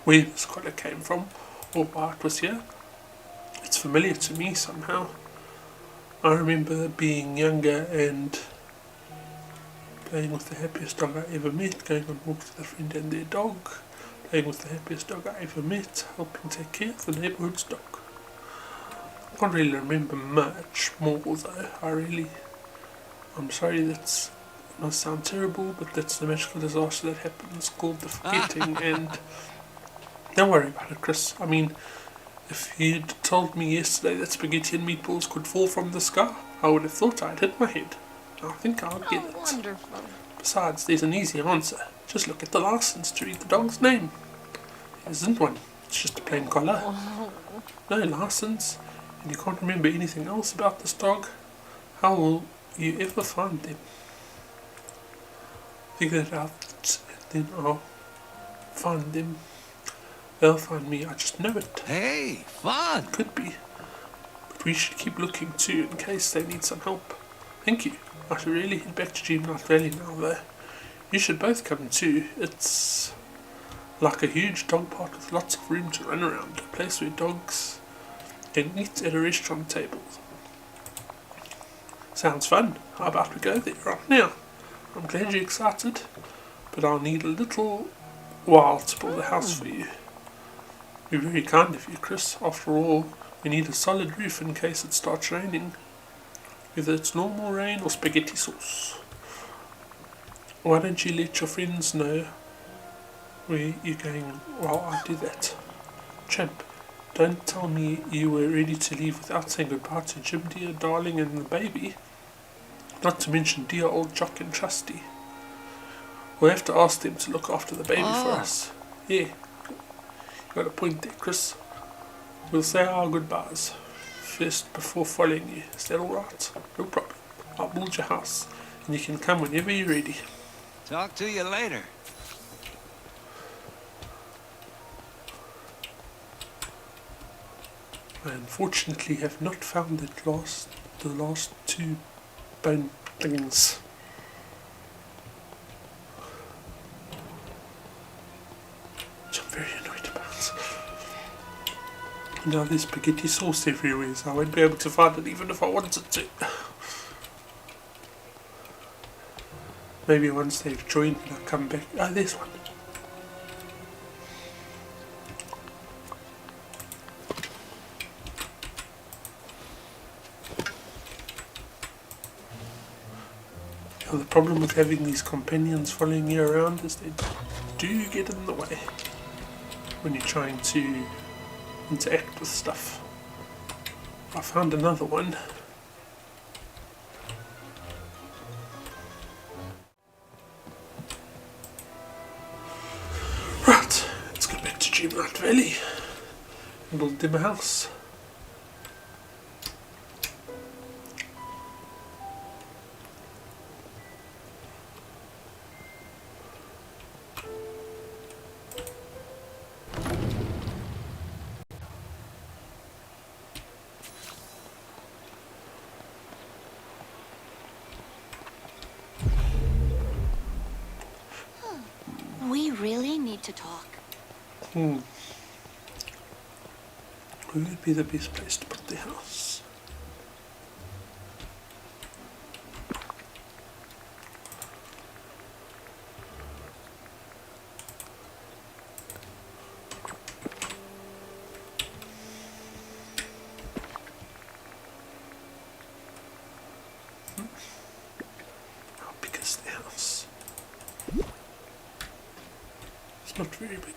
Where this collar came from? Or why it was here? It's familiar to me somehow. I remember being younger and playing with the happiest dog I ever met, going on walks with a friend and their dog, playing with the happiest dog I ever met, helping take care of the neighbourhood's dog. I can't really remember much more though. I'm sorry, that must sound terrible, but that's the magical disaster that happens called the forgetting. And don't worry about it, Chris. I mean, if you'd told me yesterday that spaghetti and meatballs could fall from the sky, I would have thought I'd hit my head. I think I'll get it. Wonderful. Besides, there's an easy answer. Just look at the license to read the dog's name. There isn't one. It's just a plain collar. Oh. No license, and you can't remember anything else about this dog. How will you ever find them? Figure it out, then I'll find them. They'll find me, I just know it. Hey, fun! Could be. But we should keep looking too in case they need some help. Thank you. I should really head back to Dreamlight Valley now though. You should both come too. It's like a huge dog park with lots of room to run around. A place where dogs can eat at a restaurant table. Sounds fun. How about we go there right now? I'm glad you're excited, but I'll need a little while to build a house for you. You're very kind of you, Chris. After all, we need a solid roof in case it starts raining. Whether it's normal rain or spaghetti sauce. Why don't you let your friends know where you're going while I do that? Tramp, don't tell me you were ready to leave without saying goodbye to Jim dear, darling and the baby. Not to mention dear old Jock and Trusty. We'll have to ask them to look after the baby for us. Yeah, you got a point there, Chris. We'll say our goodbyes first before following you. Is that alright? No problem. I'll build your house and you can come whenever you're ready. Talk to you later. I unfortunately have not found the last two bone things. Which I'm very annoyed Now there's spaghetti sauce everywhere, so I won't be able to find it even if I wanted to. Maybe once they've joined I'll come back. Oh, there's one. Now the problem with having these companions following you around is they do get in the way when you're trying to interact with stuff. I found another one. Right, let's go back to Dreamlight Valley and build them a house. We really need to talk. Where would be the best place to put the house? How big is the house? It's not very big.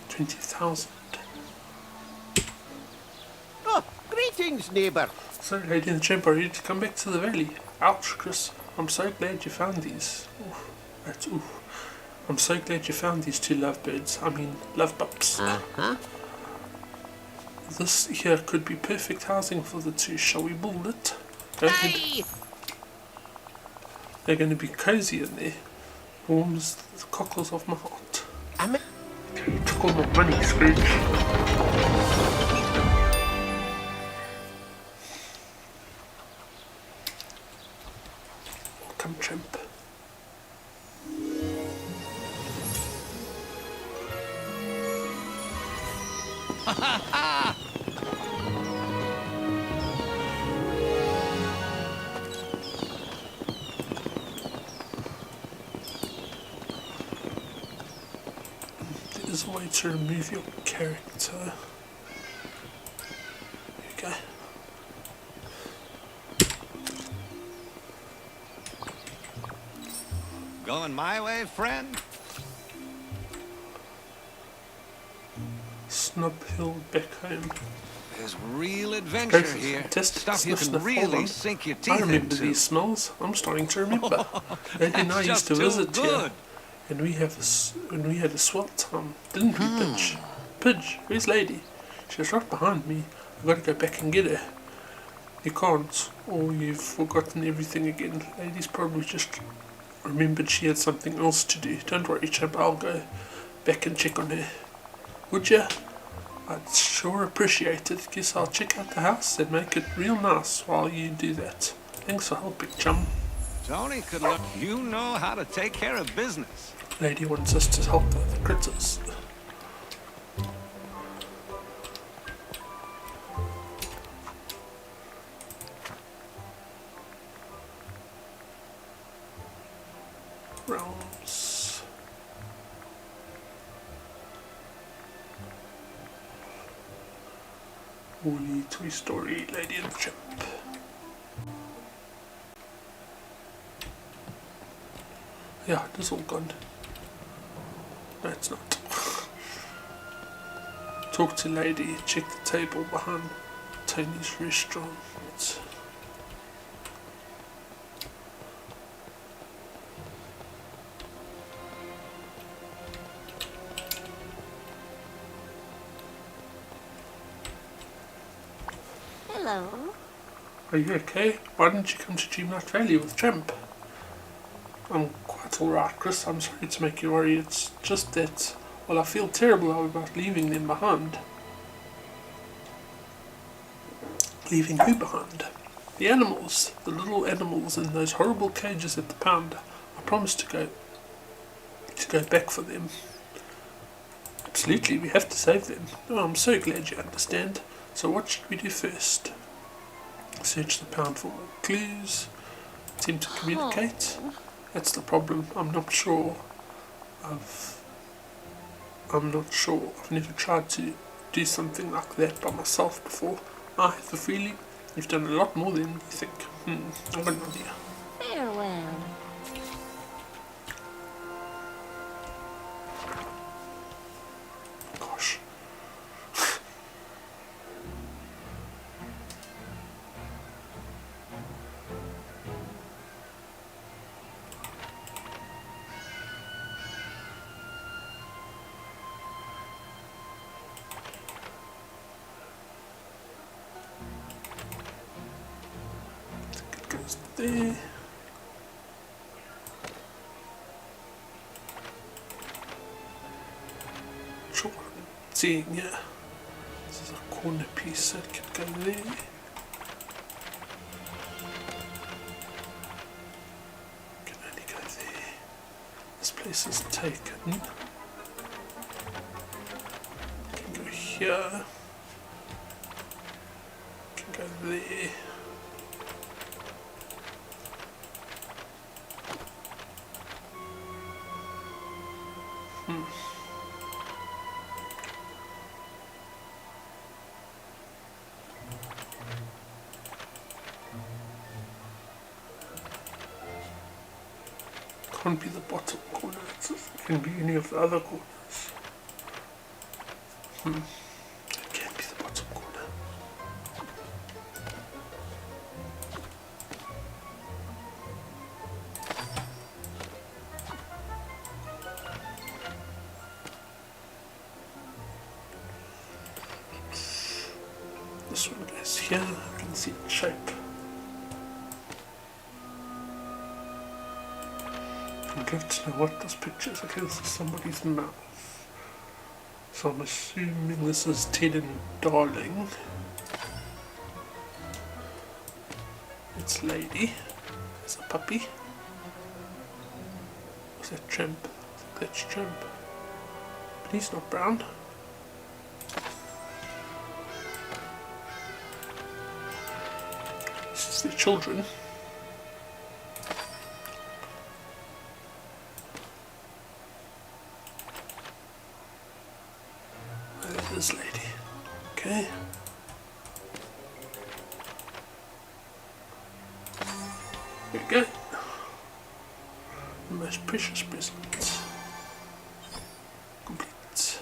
$20,000. Oh, greetings, neighbour. So, Lady and the Tramp, are ready to come back to the valley? Ouch, Chris. I'm so glad you found these. Oof, that's oof. I'm so glad you found these two lovebirds. I mean, love pups. This here could be perfect housing for the two. Shall we build it? Hey! They're going to be cozy in there. Warms the cockles of my heart. You took all my money, Scrooge. Welcome, Tramp. There's a way to remove your character. There you go. Going my way, friend? Snub Hill back home. There's real adventure Great, here. fantastic. Stuff you Sniff, can sniff, hold really on. sink your I teeth remember into. these smells. I'm starting to remember. Lady and I That's used to just too visit here, good. and we had a swell time, didn't we, Pidge? Pidge, where's Lady? She's right behind me. I've got to go back and get her. You can't, or you've forgotten everything again. Lady's probably just remembered she had something else to do. Don't worry, Champ, I'll go back and check on her. Would ya? I'd sure appreciate it. Guess I'll check out the house and make it real nice while you do that. Thanks for helping, chum. Tony could look. You know how to take care of business. Lady wants us to help the critters. Realms. Woolly Toy Story, Lady and the Tramp. Yeah, it is all gone. No, it's not. Talk to Lady, check the table behind Tony's restaurant. Hello. Are you okay? Why didn't you come to Dreamlight Valley with Tramp? I'm quite alright, Chris. I'm sorry to make you worry. It's just that, well, I feel terrible about leaving them behind. Leaving who behind? The animals. The little animals in those horrible cages at the pound. I promised to go back for them. Absolutely, we have to save them. Oh, I'm so glad you understand. So what should we do first? Search the pound for more clues. Attempt to communicate. That's the problem. I'm not sure. I've never tried to do something like that by myself before. I have a feeling you've done a lot more than you think. I've got no idea. Farewell. Gosh. It goes there. Sure what I'm seeing here. This is a corner piece, so it could go there. Can only go there. This place is taken. Can go here. Can go there. Can't be the bottom corner, it can be any of the other corners. It can't be the bottom corner. This one goes here, I can see the shape. I'd love to know what this picture is. Okay, this is somebody's mouth. So I'm assuming this is Ted and Darling. It's Lady. There's a puppy. Is that Tramp? I think that's Tramp. But he's not brown. This is their children. This lady. Okay. There we go. The most precious present. Complete.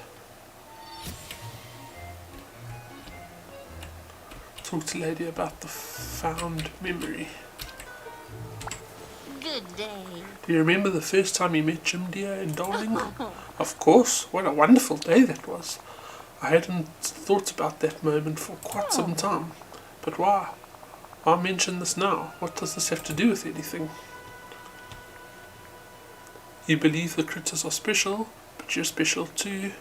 Talk to lady about the found memory. Good day. Do you remember the first time you met Jim, dear, and Darling? Of course. What a wonderful day that was. I hadn't thought about that moment for quite some time. But why? Why mention this now? What does this have to do with anything? You believe the critters are special, but you're special too.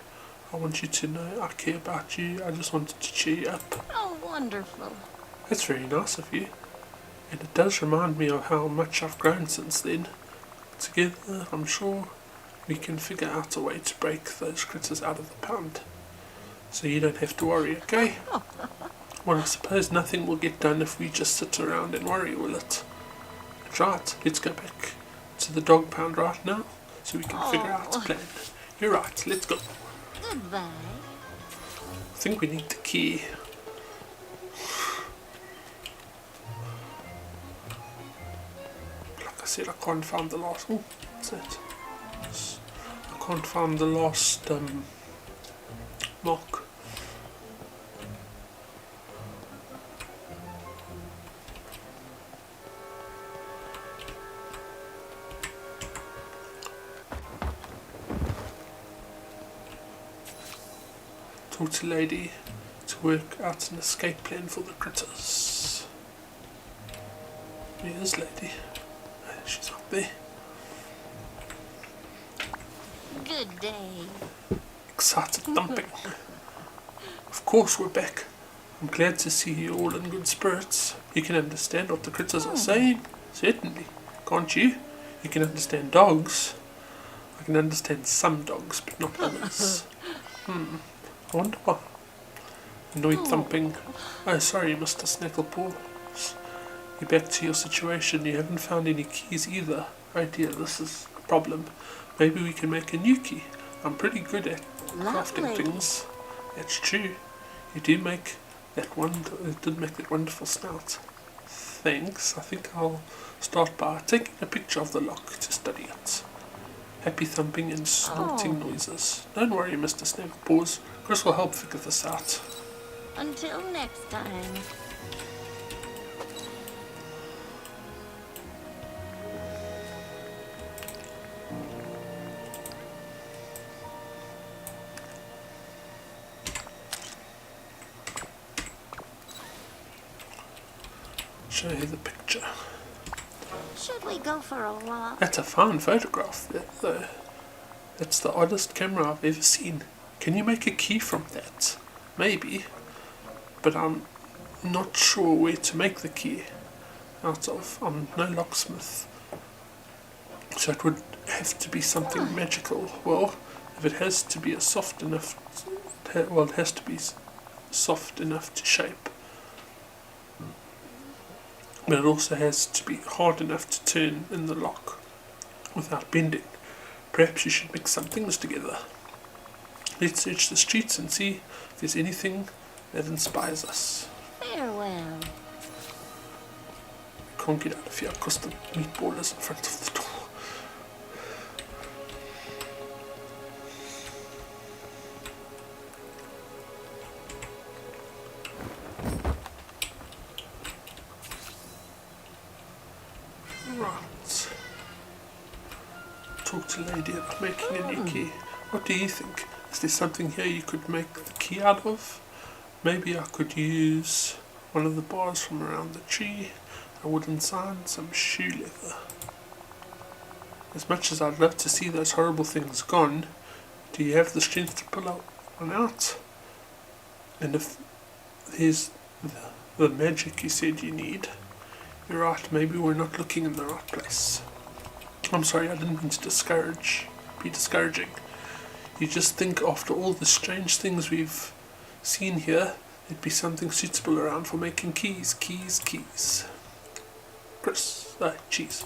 I want you to know I care about you. I just wanted to cheer you up. Oh, wonderful. That's very nice of you. And it does remind me of how much I've grown since then. Together, I'm sure we can figure out a way to break those critters out of the pound. So you don't have to worry, okay? Well, I suppose nothing will get done if we just sit around and worry, will it? That's right. Let's go back to the dog pound right now so we can figure out a plan. You're right. Let's go. Goodbye. I think we need the key. Like I said, I can't find the last... Oh, what's that? I can't find the last mark. Talk to lady. Talk to work out an escape plan for the critters. Here's Lady. She's up there. Good day. Excited thumping. Of course we're back. I'm glad to see you all in good spirits. You can understand what the critters are saying? Certainly. Can't you? You can understand dogs. I can understand some dogs, but not others. I wonder why. Annoyed thumping. Oh, sorry, Mr. Snacklepaws. You're back to your situation. You haven't found any keys either. Oh dear, this is a problem. Maybe we can make a new key. I'm pretty good at crafting Lovely. things. That's true. You do make that wonderful snout. Thanks. I think I'll start by taking a picture of the lock to study it. Happy thumping and snorting noises. Don't worry, Mr. Snacklepaws. Chris will help figure this out. Until next time. Show you the picture. Should we go for a walk? That's a fine photograph, though. That's the oddest camera I've ever seen. Can you make a key from that? Maybe. But I'm not sure where to make the key out of. I'm no locksmith. So it would have to be something magical. Well, if it has to be it has to be soft enough to shape. But it also has to be hard enough to turn in the lock without bending. Perhaps you should mix some things together. Let's search the streets and see if there's anything that inspires us. Farewell. Can't get out of here because the meatball is in front of the door. Right. Talk to Lady about making a new key. What do you think? Is there something here you could make the key out of? Maybe I could use one of the bars from around the tree, a wooden sign, some shoe leather. As much as I'd love to see those horrible things gone, do you have the strength to pull one out? And if there's the magic you said you need, you're right, maybe we're not looking in the right place. I'm sorry, I didn't mean to be discouraging. You just think after all the strange things we've seen here, there'd be something suitable around for making keys. Chris, cheese.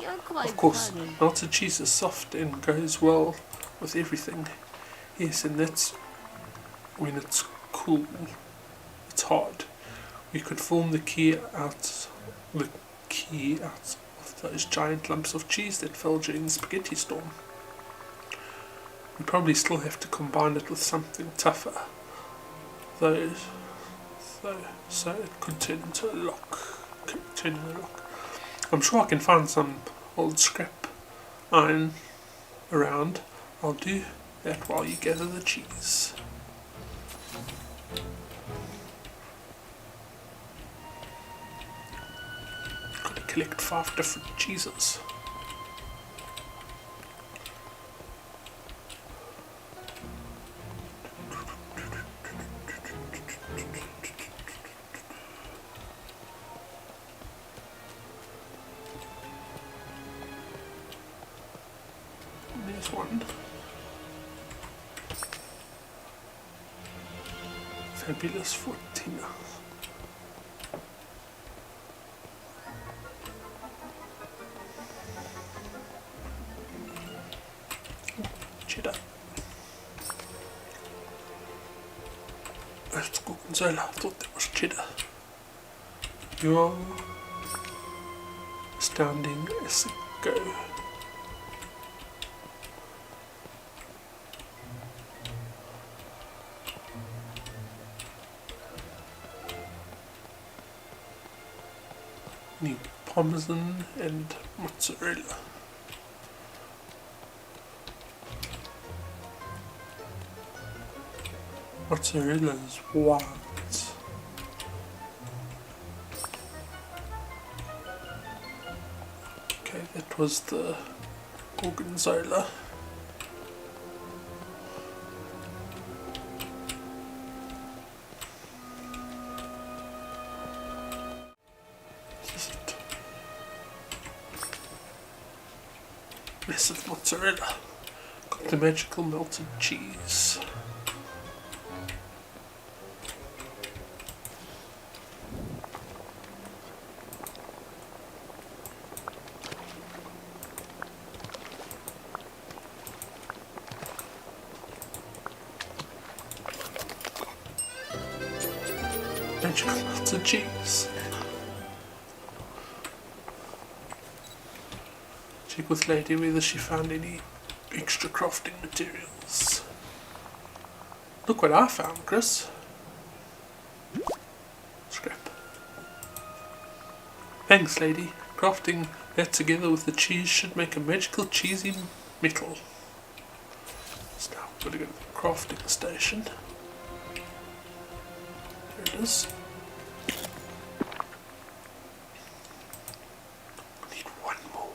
You're quite Of course, funny. melted cheese is soft and goes well with everything. Yes, and that's when it's cool. It's hard. We could form the key out of those giant lumps of cheese that fell during the spaghetti storm. We probably still have to combine it with something tougher, so it could turn into a lock. I'm sure I can find some old scrap iron around. I'll do that while you gather the cheese. Gotta collect 5 different cheeses. There's one. Fabulous for Tina. Cheddar. That's Gorgonzola. I thought that was cheddar. You're astounding as it go. Need parmesan and mozzarella. Mozzarella is white. Okay, that was the gorgonzola. This is it. Massive mozzarella. Got the magical melted cheese. Magical melted cheese. Check with Lady whether she found any extra crafting materials. Look what I found, Chris. Scrap. Thanks, Lady. Crafting that together with the cheese should make a magical cheesy metal. So now we've got to go to the crafting station. There it is. I need one more.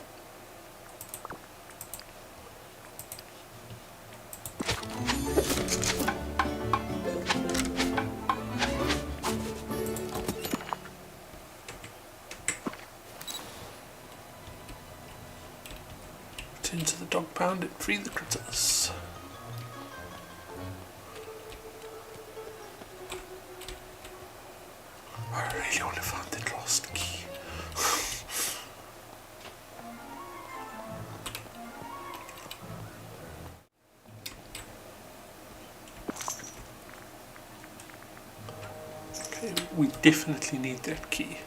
Return to the dog pound and free the critters. I really want to find that lost key. Okay, we definitely need that key.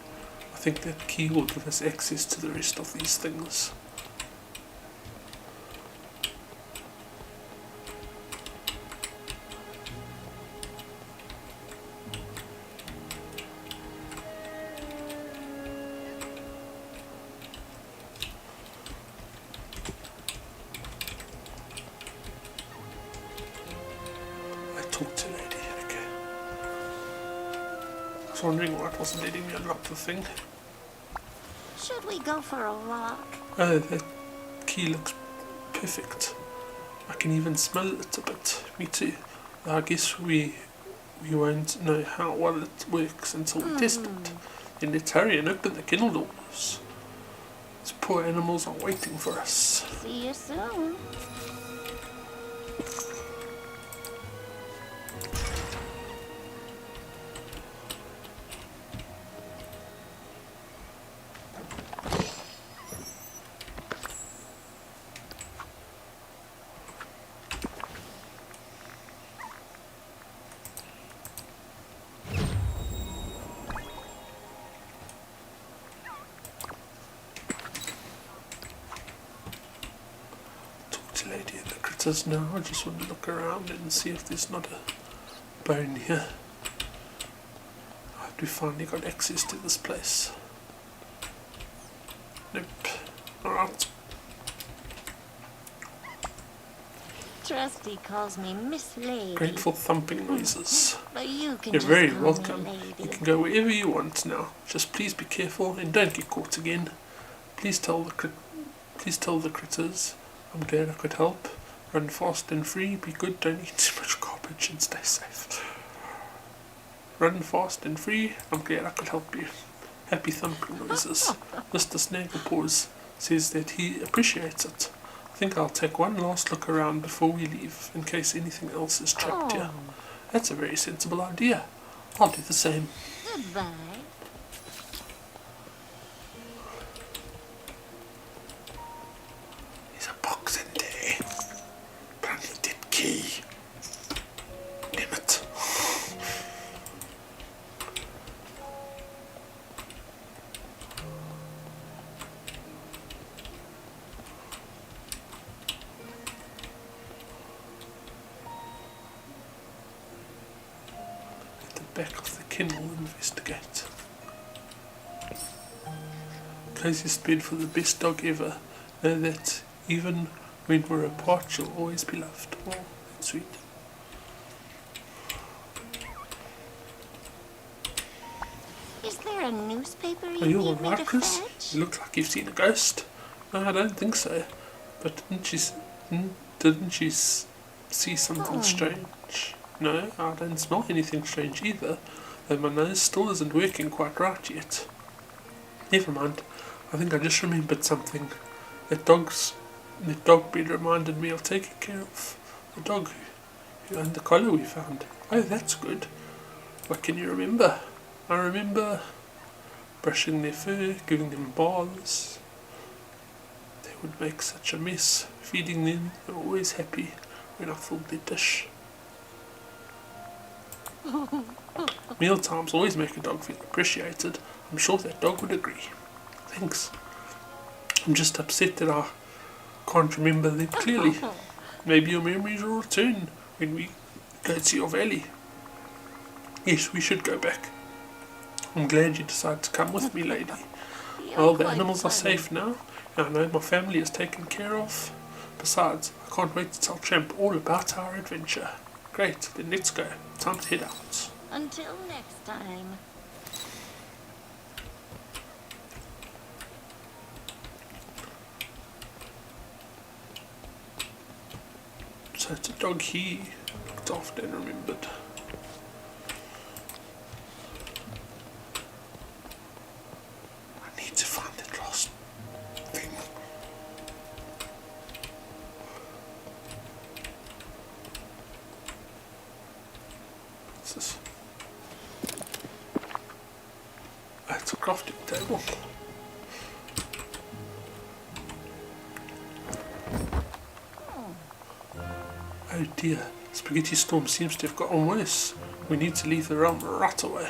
I think that key will give us access to the rest of these things. Talk to Lady, okay. I was wondering why it wasn't letting me unlock the thing. Should we go for a walk? Oh, that key looks perfect. I can even smell it a bit. Me too. I guess we won't know how well it works until we test it. Then let's hurry and open the kennel doors. These poor animals are waiting for us. See you soon. Lady and the critters now. I just want to look around and see if there's not a bone here. Have we finally got access to this place? Nope. Alright. Trusty calls me Miss Lady. Grateful thumping noises. But you can You're just very call welcome. me You Lady. can go wherever you want now. Just please be careful and don't get caught again. Please tell the critters I'm glad I could help. Run fast and free, be good, don't eat too much garbage and stay safe. Run fast and free, I'm glad I could help you. Happy thumping noises. Mr. Snagglepaws says that he appreciates it. I think I'll take one last look around before we leave, in case anything else is trapped here. That's a very sensible idea. I'll do the same. Goodbye. There's a box in there. Apparently dead key. Damn it. At the back of the kennel, investigate. Coziest bed for the best dog ever. Know that even when we're apart, she'll always be loved. Oh, that's sweet. there a newspaper Are you you need me alright, to Chris? fetch? You look like you've seen a ghost. No, I don't think so. But didn't you see something strange? No, I don't smell anything strange either. Though my nose still isn't working quite right yet. Never mind. I think I just remembered something. That dog breed reminded me of taking care of the dog who owned the collar we found. Oh, that's good. What can you remember? I remember brushing their fur, giving them baths. They would make such a mess. Feeding them, they were always happy when I filled their dish. Meal times always make a dog feel appreciated. I'm sure that dog would agree. Thanks. I'm just upset that I can't remember them clearly. Maybe your memories will return when we go to your valley. Yes, we should go back. I'm glad you decided to come with me, lady. Well, the animals are safe now, and I know my family is taken care of. Besides, I can't wait to tell Tramp all about our adventure. Great, then let's go. Time to head out. Until next time. So it's a dog he looked after and remembered. I need to find that last thing. What's this? Oh, it's a crafting table. Oh dear, Spaghetti Storm seems to have gotten worse. We need to leave the realm right away.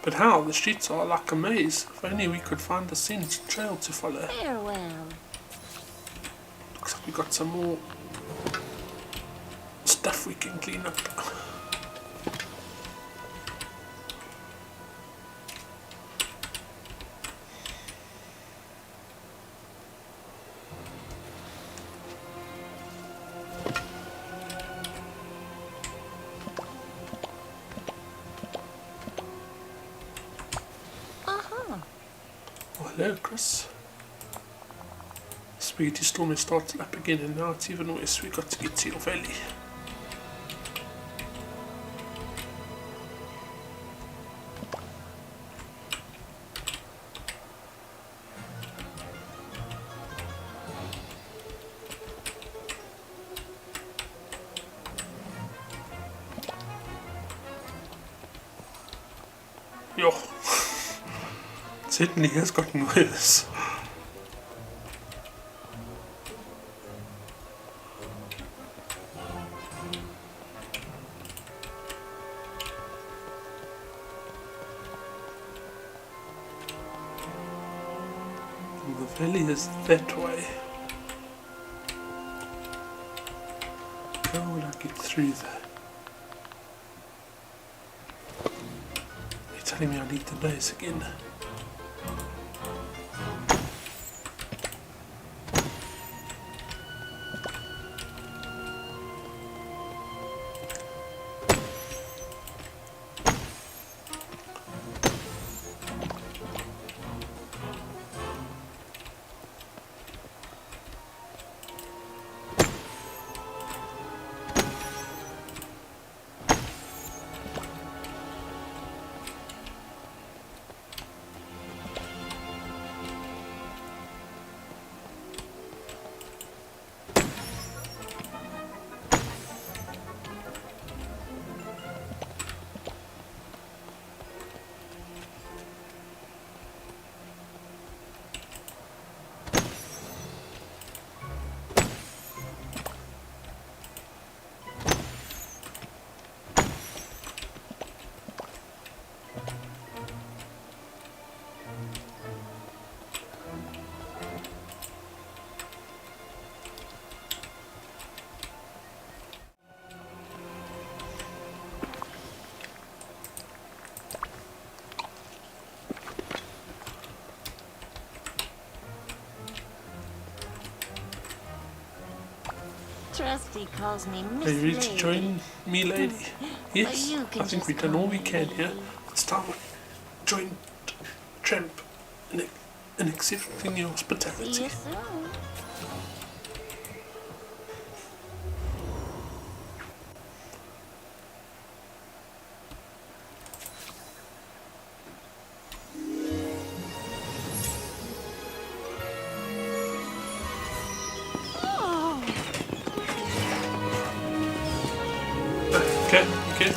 But how? The streets are like a maze. If only we could find a scent trail to follow. Farewell. Looks like we got some more stuff we can clean up. Hello, Chris. Spaghetti Storm has started up again, and now it's even worse. We got to get to your valley. Yo. Certainly has gotten worse. The valley is that way. How will I get through there? You're telling me I need the nose again. Trusty calls me Miss Are you ready to Lady. join me, lady? Yes, you I can think just we've done call all we me can Lady. here. It's time we join Tramp, and accepting your See hospitality. you soon. Okay, okay.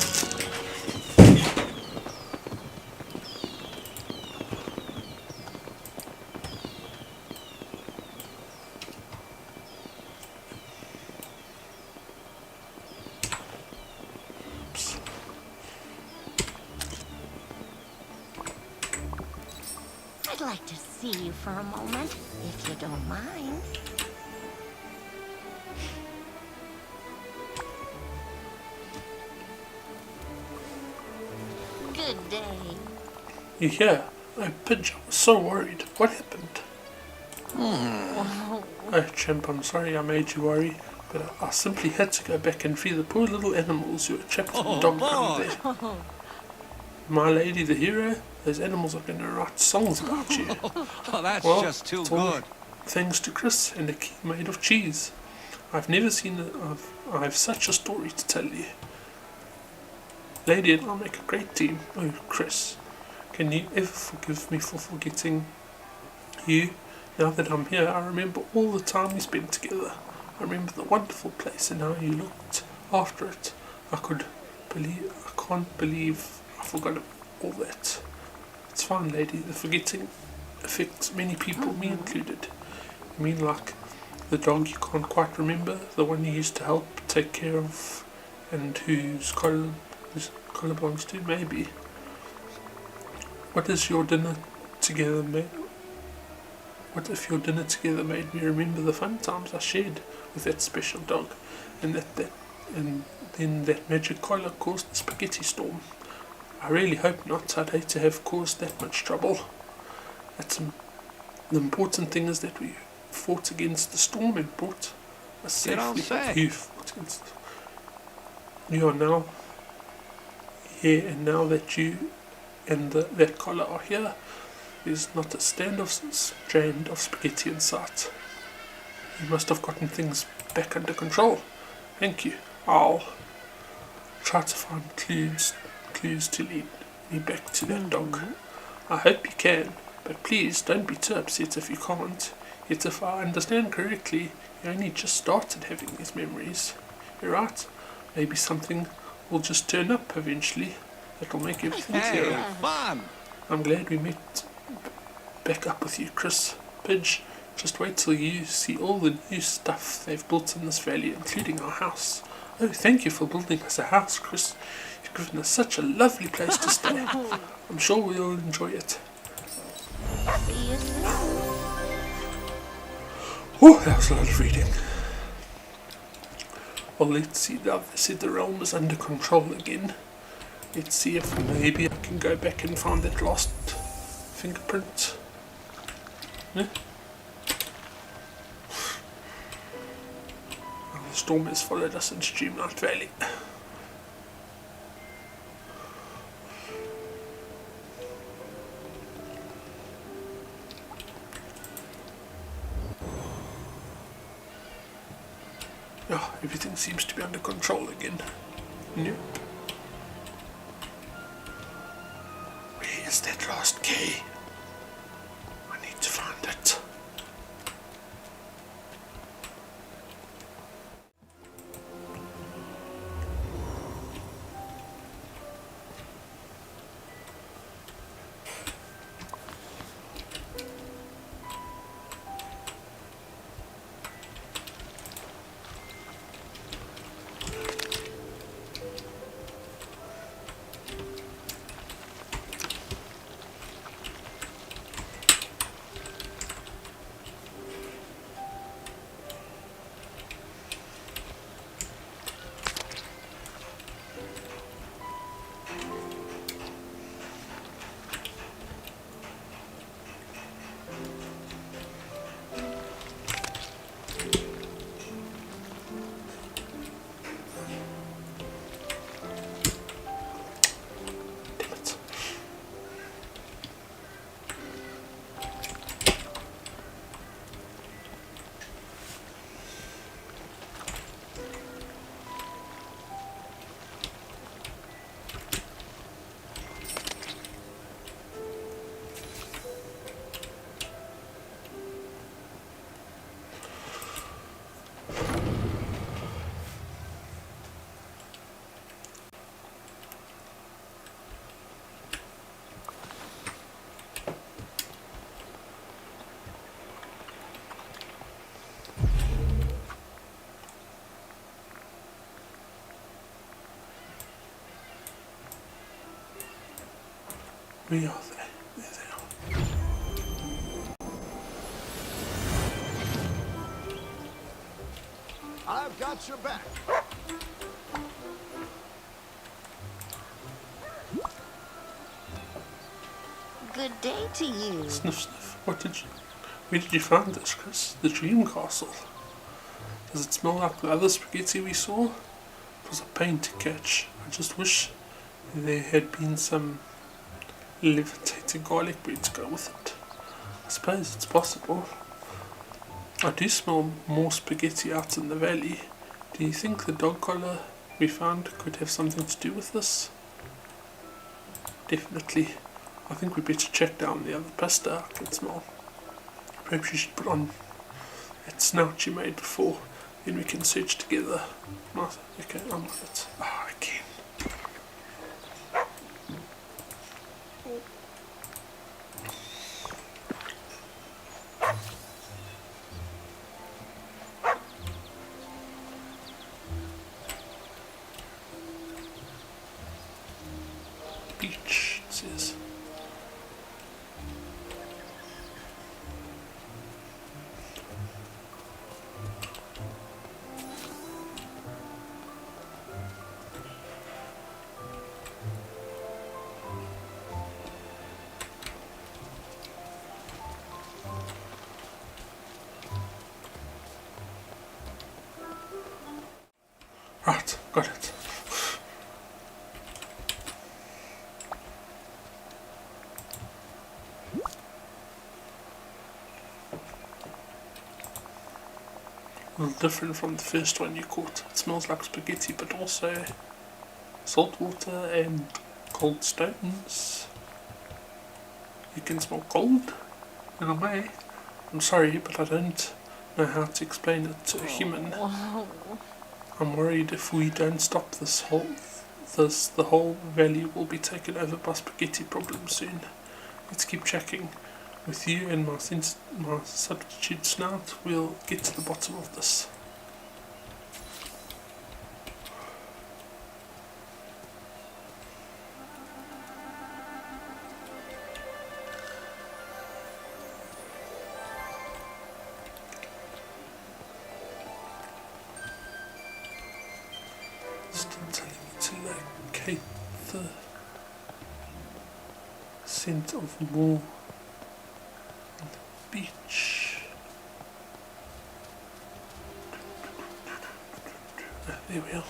Oops. I'd like to see you for a moment, if you don't mind. Good day. You hear? Oh, Pidge, I was so worried. What happened? Oh, Oh, Champ, I'm sorry I made you worry, but I simply had to go back and free the poor little animals who were trapped in the dog pound there. My lady, the hero, those animals are going to write songs about you. Oh, that's Well, just too it's all good. thanks to Chris and a key made of cheese. I've never seen I've such a story to tell you. Lady and I'll make a great team. Oh, Chris, can you ever forgive me for forgetting you? Now that I'm here, I remember all the time we spent together. I remember the wonderful place and how you looked after it. I can't believe I forgot all that. It's fine, lady. The forgetting affects many people, me included. I mean, like the dog you can't quite remember, the one you used to help take care of, and whose collar belongs to, maybe. What is your dinner together made? What if your dinner together made me remember the fun times I shared with that special dog, and then that magic collar caused the spaghetti storm? I really hope not. I'd hate to have caused that much trouble. The important thing is that we fought against the storm and brought us You don't safely. say. You fought against. You are now here, and now that you and that collar are here, there's not a strand of spaghetti in sight. You must have gotten things back under control. Thank you. I'll try to find clues to lead me back to that dog. I hope you can, but please don't be too upset if you can't. Yet if I understand correctly, you only just started having these memories. You're right. Maybe something will just turn up eventually that'll make everything Hey, clearer. fun! I'm glad we met back up with you, Chris. Pidge, just wait till you see all the new stuff they've built in this valley, including our house. Oh, thank you for building us a house, Chris. You've given us such a lovely place to stay. I'm sure we'll enjoy it. See you soon. Oh, that was a lot of reading. Well, let's see. Now they said the realm is under control again. Let's see if maybe I can go back and find that lost fingerprint. Yeah. Well, the storm has followed us into Dreamlight Valley. Oh, everything seems to be under control again. Yep. Where is that last key? I need to find it. Where are they? There they are. I've got your back. Good day to you. Sniff, sniff. Where did you find this, Chris? The Dream Castle. Does it smell like the other spaghetti we saw? It was a pain to catch. I just wish there had been some levitating garlic bread to go with it. I suppose it's possible. I do smell more spaghetti out in the valley. Do you think the dog collar we found could have something to do with this? Definitely. I think we better check down the other pasta I can smell. Perhaps you should put on that snout you made before, then we can search together. Martha, okay, I'm on it. Ah, again. Beach, it says. Right, got it. A little different from the first one you caught. It smells like spaghetti, but also salt water and cold stones. You can smell cold in a way. I'm sorry, but I don't know how to explain it to a human. Whoa. I'm worried if we don't stop the whole valley will be taken over by spaghetti problems soon. Let's keep checking. With you and my substitute snout, we'll get to the bottom of this. Still telling me to locate the scent of more on the beach. Ah, there we are.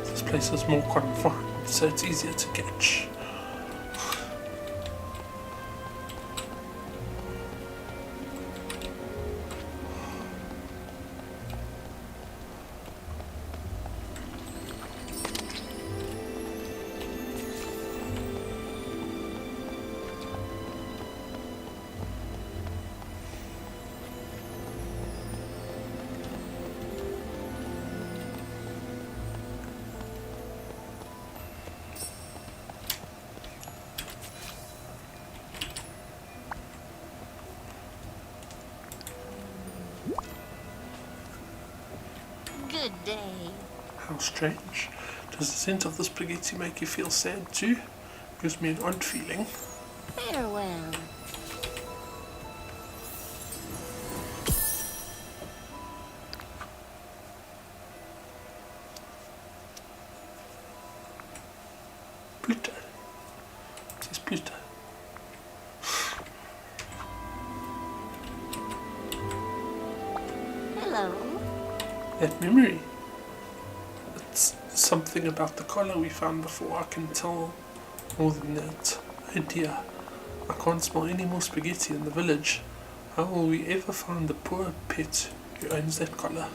This place is more confined, so it's easier to catch. Good day. How strange. Does the scent of the spaghetti make you feel sad too? Gives me an odd feeling. Farewell. Pluto. It says Pluto. Hello. That memory. It's something about the collar we found before. I can tell more than that. Oh dear. I can't smell any more spaghetti in the village. How will we ever find the poor pet who owns that collar?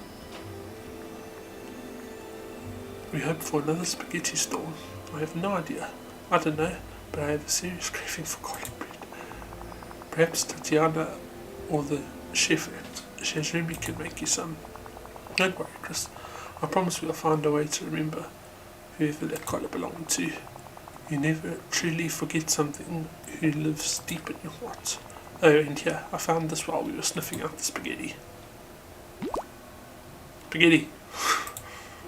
We hope for another spaghetti storm. I have no idea. I don't know, but I have a serious craving for garlic bread. Perhaps Tatiana or the chef at Shazumi can make you some. Don't worry, Chris. I promise we'll find a way to remember whoever that collar belonged to. You never truly forget something who lives deep in your heart. Oh, and here, I found this while we were sniffing out the spaghetti. Spaghetti!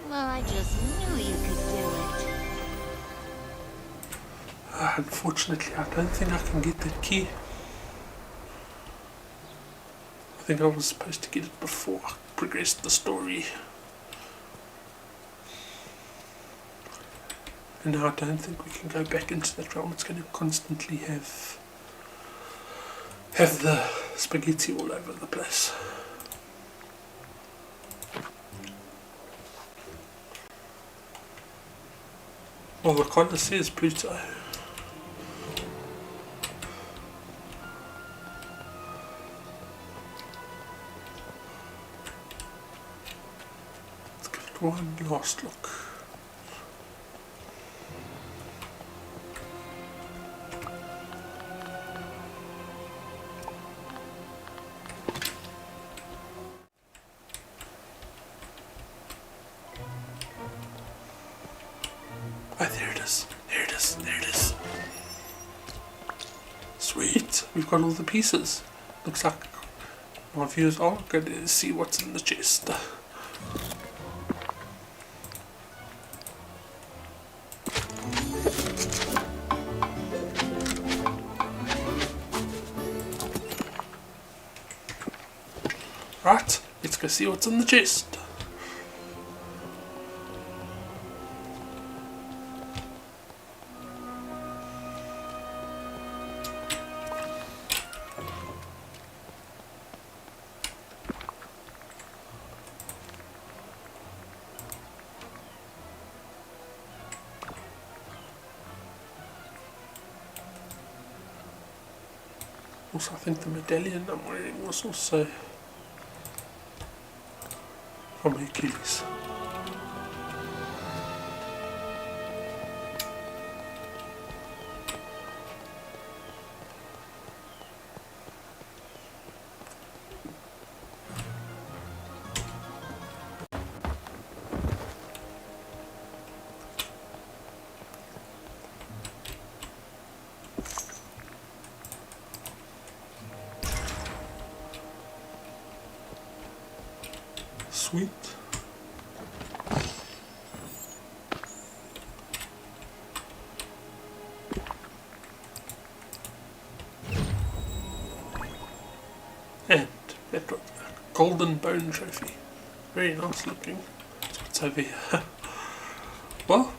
Well, I just knew you could do it. Unfortunately, I don't think I can get that key. I think I was supposed to get it before I progressed the story. And now I don't think we can go back into that realm. It's going to constantly have the spaghetti all over the place. Well, the collar says Pluto. Let's give it one last look. Oh, there it is. There it is. There it is. Sweet. We've got all the pieces. Looks like my viewers are going to see what's in the chest. Right, let's go see what's in the chest. Also, I think the medallion I'm wearing was also from Hercules. Sweet. And that got a golden bone trophy. Very nice looking. That's what's over here. Well,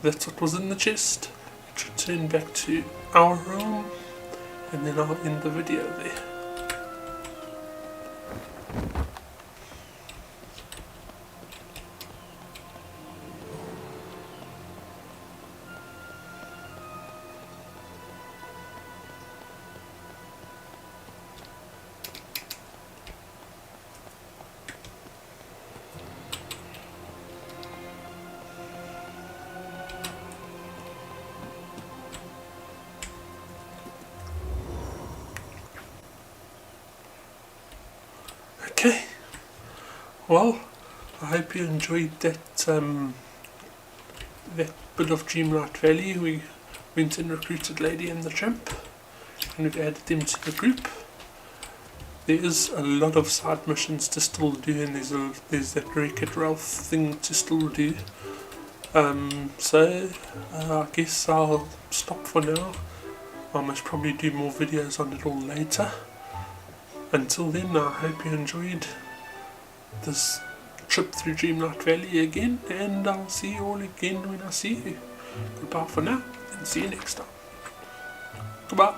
that's what was in the chest. Let's return back to our room and then I'll end the video there. Okay, well, I hope you enjoyed that that bit of Dreamlight Valley. We went and recruited Lady and the Tramp, and we've added them to the group. There is a lot of side missions to still do, and there's that Wreck-It Ralph thing to still do. So I guess I'll stop for now. I must probably do more videos on it all later. Until then, I hope you enjoyed this trip through Dreamlight Valley again, and I'll see you all again when I see you. Goodbye for now, and see you next time. Goodbye.